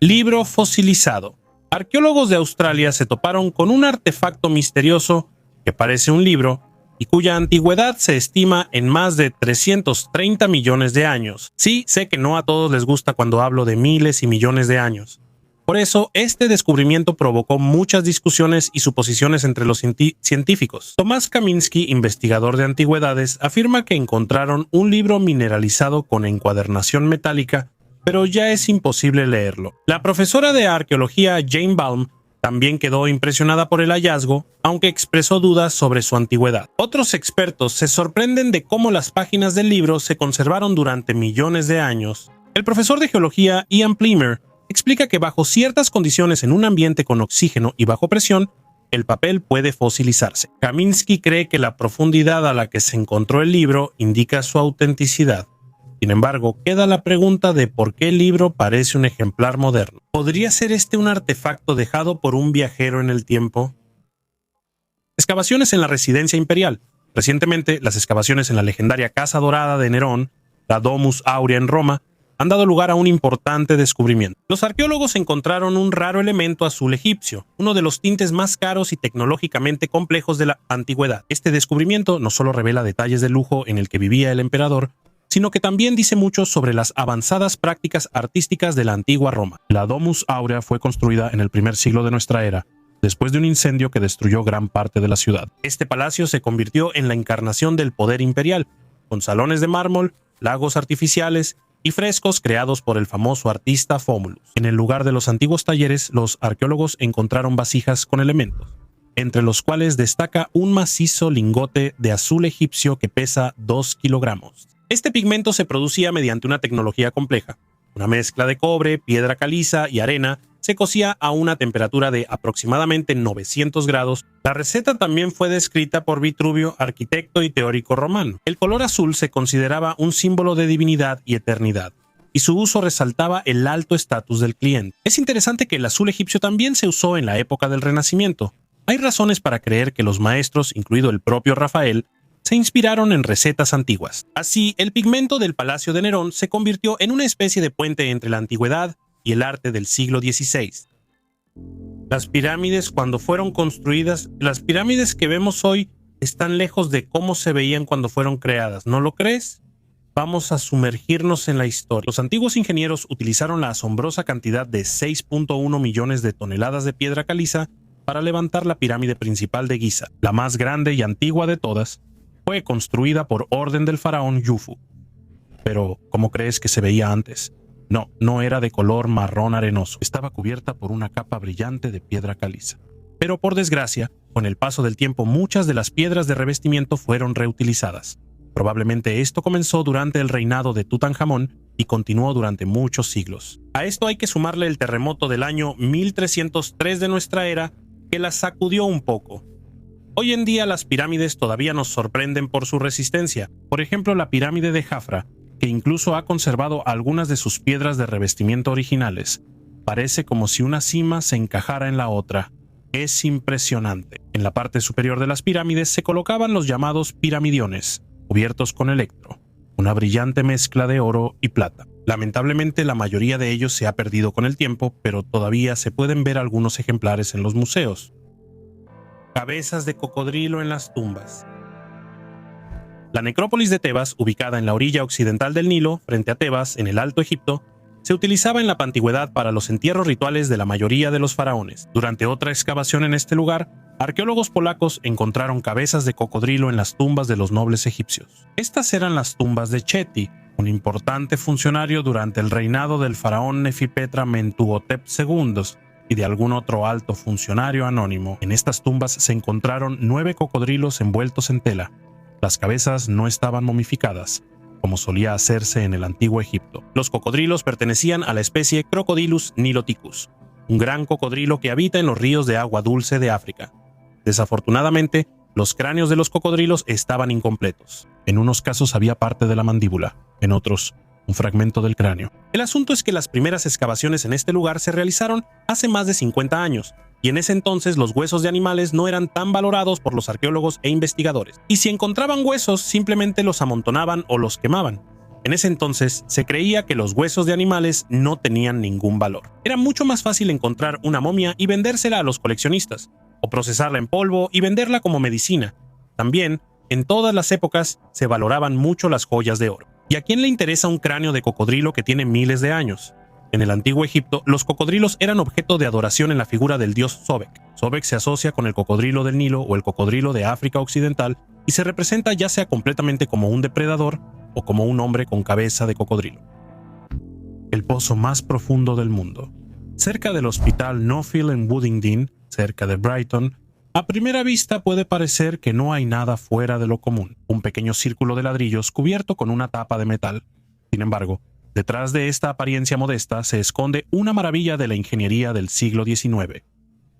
Libro fosilizado. Arqueólogos de Australia se toparon con un artefacto misterioso que parece un libro y cuya antigüedad se estima en más de 330 millones de años. Sí, sé que no a todos les gusta cuando hablo de miles y millones de años. Por eso, este descubrimiento provocó muchas discusiones y suposiciones entre los científicos. Tomás Kaminsky, investigador de antigüedades, afirma que encontraron un libro mineralizado con encuadernación metálica, pero ya es imposible leerlo. La profesora de arqueología Jane Baum también quedó impresionada por el hallazgo, aunque expresó dudas sobre su antigüedad. Otros expertos se sorprenden de cómo las páginas del libro se conservaron durante millones de años. El profesor de geología Ian Plimer explica que bajo ciertas condiciones en un ambiente con oxígeno y bajo presión, el papel puede fosilizarse. Kaminsky cree que la profundidad a la que se encontró el libro indica su autenticidad. Sin embargo, queda la pregunta de por qué el libro parece un ejemplar moderno. ¿Podría ser este un artefacto dejado por un viajero en el tiempo? Excavaciones en la residencia imperial. Recientemente, las excavaciones en la legendaria Casa Dorada de Nerón, la Domus Aurea en Roma, han dado lugar a un importante descubrimiento. Los arqueólogos encontraron un raro elemento azul egipcio, uno de los tintes más caros y tecnológicamente complejos de la antigüedad. Este descubrimiento no solo revela detalles de lujo en el que vivía el emperador, sino que también dice mucho sobre las avanzadas prácticas artísticas de la antigua Roma. La Domus Aurea fue construida en el primer siglo de nuestra era, después de un incendio que destruyó gran parte de la ciudad. Este palacio se convirtió en la encarnación del poder imperial, con salones de mármol, lagos artificiales y frescos creados por el famoso artista Fómulus. En el lugar de los antiguos talleres, los arqueólogos encontraron vasijas con elementos, entre los cuales destaca un macizo lingote de azul egipcio que pesa 2 kilogramos. Este pigmento se producía mediante una tecnología compleja. Una mezcla de cobre, piedra caliza y arena se cocía a una temperatura de aproximadamente 900 grados. La receta también fue descrita por Vitruvio, arquitecto y teórico romano. El color azul se consideraba un símbolo de divinidad y eternidad, y su uso resaltaba el alto estatus del cliente. Es interesante que el azul egipcio también se usó en la época del Renacimiento. Hay razones para creer que los maestros, incluido el propio Rafael, se inspiraron en recetas antiguas. Así, el pigmento del Palacio de Nerón se convirtió en una especie de puente entre la antigüedad y el arte del siglo XVI. Las pirámides, cuando fueron construidas, las pirámides que vemos hoy están lejos de cómo se veían cuando fueron creadas, ¿no lo crees? Vamos a sumergirnos en la historia. Los antiguos ingenieros utilizaron la asombrosa cantidad de 6.1 millones de toneladas de piedra caliza para levantar la pirámide principal de Giza, la más grande y antigua de todas. Fue construida por orden del faraón Yufu. Pero, ¿cómo crees que se veía antes? No era de color marrón arenoso. Estaba cubierta por una capa brillante de piedra caliza. Pero por desgracia, con el paso del tiempo muchas de las piedras de revestimiento fueron reutilizadas. Probablemente esto comenzó durante el reinado de Tutankamón y continuó durante muchos siglos. A esto hay que sumarle el terremoto del año 1303 de nuestra era, que la sacudió un poco. Hoy en día las pirámides todavía nos sorprenden por su resistencia. Por ejemplo, la pirámide de Jafra, que incluso ha conservado algunas de sus piedras de revestimiento originales. Parece como si una cima se encajara en la otra. Es impresionante. En la parte superior de las pirámides se colocaban los llamados piramidiones, cubiertos con electro, una brillante mezcla de oro y plata. Lamentablemente la mayoría de ellos se ha perdido con el tiempo, pero todavía se pueden ver algunos ejemplares en los museos. Cabezas de cocodrilo en las tumbas. La necrópolis de Tebas, ubicada en la orilla occidental del Nilo, frente a Tebas, en el Alto Egipto, se utilizaba en la antigüedad para los entierros rituales de la mayoría de los faraones. Durante otra excavación en este lugar, arqueólogos polacos encontraron cabezas de cocodrilo en las tumbas de los nobles egipcios. Estas eran las tumbas de Cheti, un importante funcionario durante el reinado del faraón Nefipetra Mentuhotep II, y de algún otro alto funcionario anónimo. En estas tumbas se encontraron 9 cocodrilos envueltos en tela. Las cabezas no estaban momificadas, como solía hacerse en el antiguo Egipto. Los cocodrilos pertenecían a la especie Crocodylus niloticus, un gran cocodrilo que habita en los ríos de agua dulce de África. Desafortunadamente, Los cráneos de los cocodrilos estaban incompletos. En unos casos había parte de la mandíbula, en otros, un fragmento del cráneo. El asunto es que las primeras excavaciones en este lugar se realizaron hace más de 50 años, y en ese entonces los huesos de animales no eran tan valorados por los arqueólogos e investigadores. Y si encontraban huesos, simplemente los amontonaban o los quemaban. En ese entonces se creía que los huesos de animales no tenían ningún valor. Era mucho más fácil encontrar una momia y vendérsela a los coleccionistas, o procesarla en polvo y venderla como medicina. También, en todas las épocas, se valoraban mucho las joyas de oro. ¿Y a quién le interesa un cráneo de cocodrilo que tiene miles de años? En el antiguo Egipto, los cocodrilos eran objeto de adoración en la figura del dios Sobek. Sobek se asocia con el cocodrilo del Nilo o el cocodrilo de África Occidental y se representa ya sea completamente como un depredador o como un hombre con cabeza de cocodrilo. El pozo más profundo del mundo. Cerca del hospital Nuffield en Woodingdean, cerca de Brighton, a primera vista puede parecer que no hay nada fuera de lo común. Un pequeño círculo de ladrillos cubierto con una tapa de metal. Sin embargo, detrás de esta apariencia modesta se esconde una maravilla de la ingeniería del siglo XIX.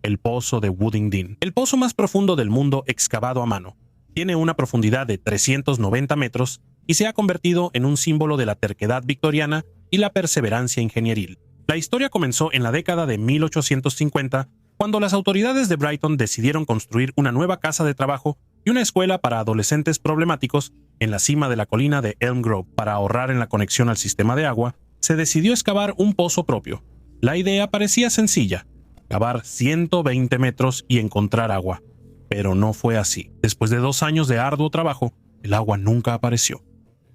El pozo de Woodingdean. El pozo más profundo del mundo excavado a mano. Tiene una profundidad de 390 metros y se ha convertido en un símbolo de la terquedad victoriana y la perseverancia ingenieril. La historia comenzó en la década de 1850, cuando las autoridades de Brighton decidieron construir una nueva casa de trabajo y una escuela para adolescentes problemáticos en la cima de la colina de Elm Grove. Para ahorrar en la conexión al sistema de agua, se decidió excavar un pozo propio. La idea parecía sencilla: cavar 120 metros y encontrar agua. Pero no fue así. Después de 2 años de arduo trabajo, el agua nunca apareció.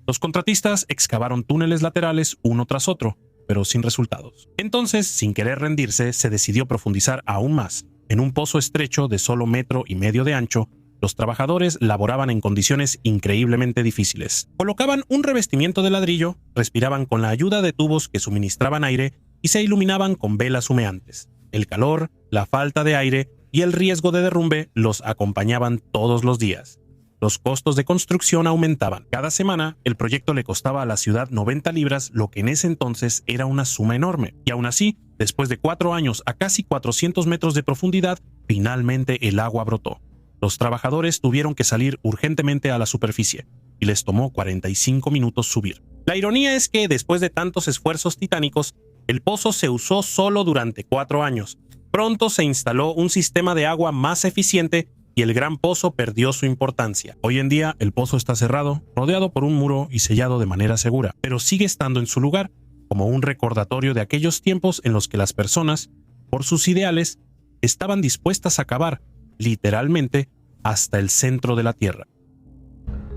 Los contratistas excavaron túneles laterales uno tras otro, pero sin resultados. Entonces, sin querer rendirse, se decidió profundizar aún más. En un pozo estrecho de solo 1,5 metros de ancho, los trabajadores laboraban en condiciones increíblemente difíciles. Colocaban un revestimiento de ladrillo, respiraban con la ayuda de tubos que suministraban aire y se iluminaban con velas humeantes. El calor, la falta de aire y el riesgo de derrumbe los acompañaban todos los días. Los costos de construcción aumentaban. Cada semana, el proyecto le costaba a la ciudad 90 libras, lo que en ese entonces era una suma enorme. Y aún así, después de 4 años a casi 400 metros de profundidad, finalmente el agua brotó. Los trabajadores tuvieron que salir urgentemente a la superficie, y les tomó 45 minutos subir. La ironía es que, después de tantos esfuerzos titánicos, el pozo se usó solo durante 4 años. Pronto se instaló un sistema de agua más eficiente y el gran pozo perdió su importancia. Hoy en día el pozo está cerrado, rodeado por un muro y sellado de manera segura, pero sigue estando en su lugar como un recordatorio de aquellos tiempos en los que las personas, por sus ideales, estaban dispuestas a cavar, literalmente, hasta el centro de la tierra.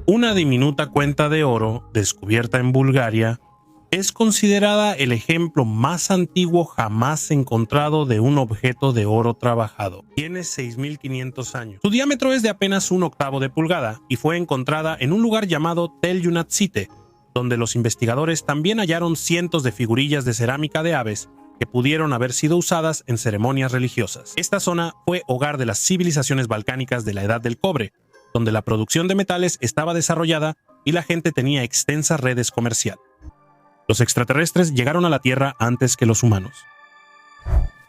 Una diminuta cuenta de oro, descubierta en Bulgaria, es considerada el ejemplo más antiguo jamás encontrado de un objeto de oro trabajado. Tiene 6.500 años. Su diámetro es de apenas 1/8 de pulgada y fue encontrada en un lugar llamado Tel Yunatsite, donde los investigadores también hallaron cientos de figurillas de cerámica de aves que pudieron haber sido usadas en ceremonias religiosas. Esta zona fue hogar de las civilizaciones balcánicas de la Edad del Cobre, donde la producción de metales estaba desarrollada y la gente tenía extensas redes comerciales. Los extraterrestres llegaron a la Tierra antes que los humanos.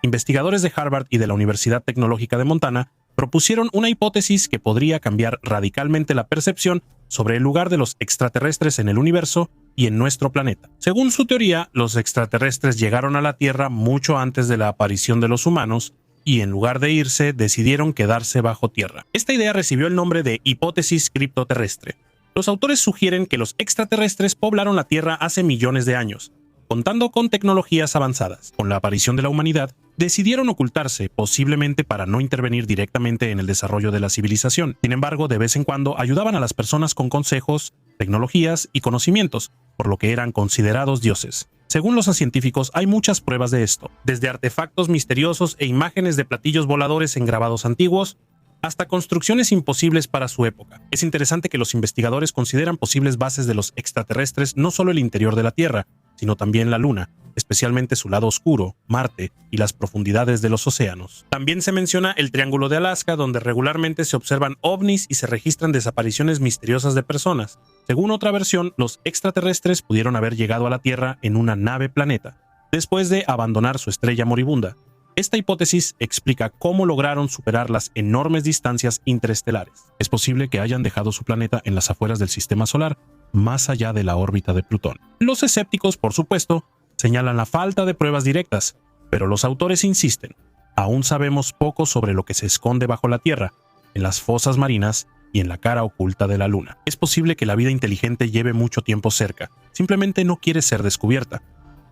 Investigadores de Harvard y de la Universidad Tecnológica de Montana propusieron una hipótesis que podría cambiar radicalmente la percepción sobre el lugar de los extraterrestres en el universo y en nuestro planeta. Según su teoría, los extraterrestres llegaron a la Tierra mucho antes de la aparición de los humanos y, en lugar de irse, decidieron quedarse bajo tierra. Esta idea recibió el nombre de hipótesis criptoterrestre. Los autores sugieren que los extraterrestres poblaron la Tierra hace millones de años, contando con tecnologías avanzadas. Con la aparición de la humanidad, decidieron ocultarse, posiblemente para no intervenir directamente en el desarrollo de la civilización. Sin embargo, de vez en cuando ayudaban a las personas con consejos, tecnologías y conocimientos, por lo que eran considerados dioses. Según los científicos, hay muchas pruebas de esto, desde artefactos misteriosos e imágenes de platillos voladores en grabados antiguos, hasta construcciones imposibles para su época. Es interesante que los investigadores consideran posibles bases de los extraterrestres no solo el interior de la Tierra, sino también la Luna, especialmente su lado oscuro, Marte y las profundidades de los océanos. También se menciona el Triángulo de Alaska, donde regularmente se observan ovnis y se registran desapariciones misteriosas de personas. Según otra versión, los extraterrestres pudieron haber llegado a la Tierra en una nave planeta, después de abandonar su estrella moribunda. Esta hipótesis explica cómo lograron superar las enormes distancias interestelares. Es posible que hayan dejado su planeta en las afueras del sistema solar, más allá de la órbita de Plutón. Los escépticos, por supuesto, señalan la falta de pruebas directas, pero los autores insisten. Aún sabemos poco sobre lo que se esconde bajo la Tierra, en las fosas marinas y en la cara oculta de la Luna. Es posible que la vida inteligente lleve mucho tiempo cerca, simplemente no quiere ser descubierta.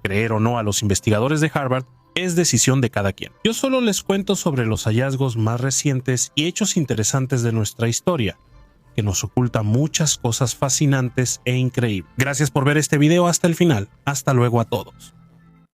Creer o no a los investigadores de Harvard es decisión de cada quien. Yo solo les cuento sobre los hallazgos más recientes y hechos interesantes de nuestra historia, que nos oculta muchas cosas fascinantes e increíbles. Gracias por ver este video hasta el final. Hasta luego a todos.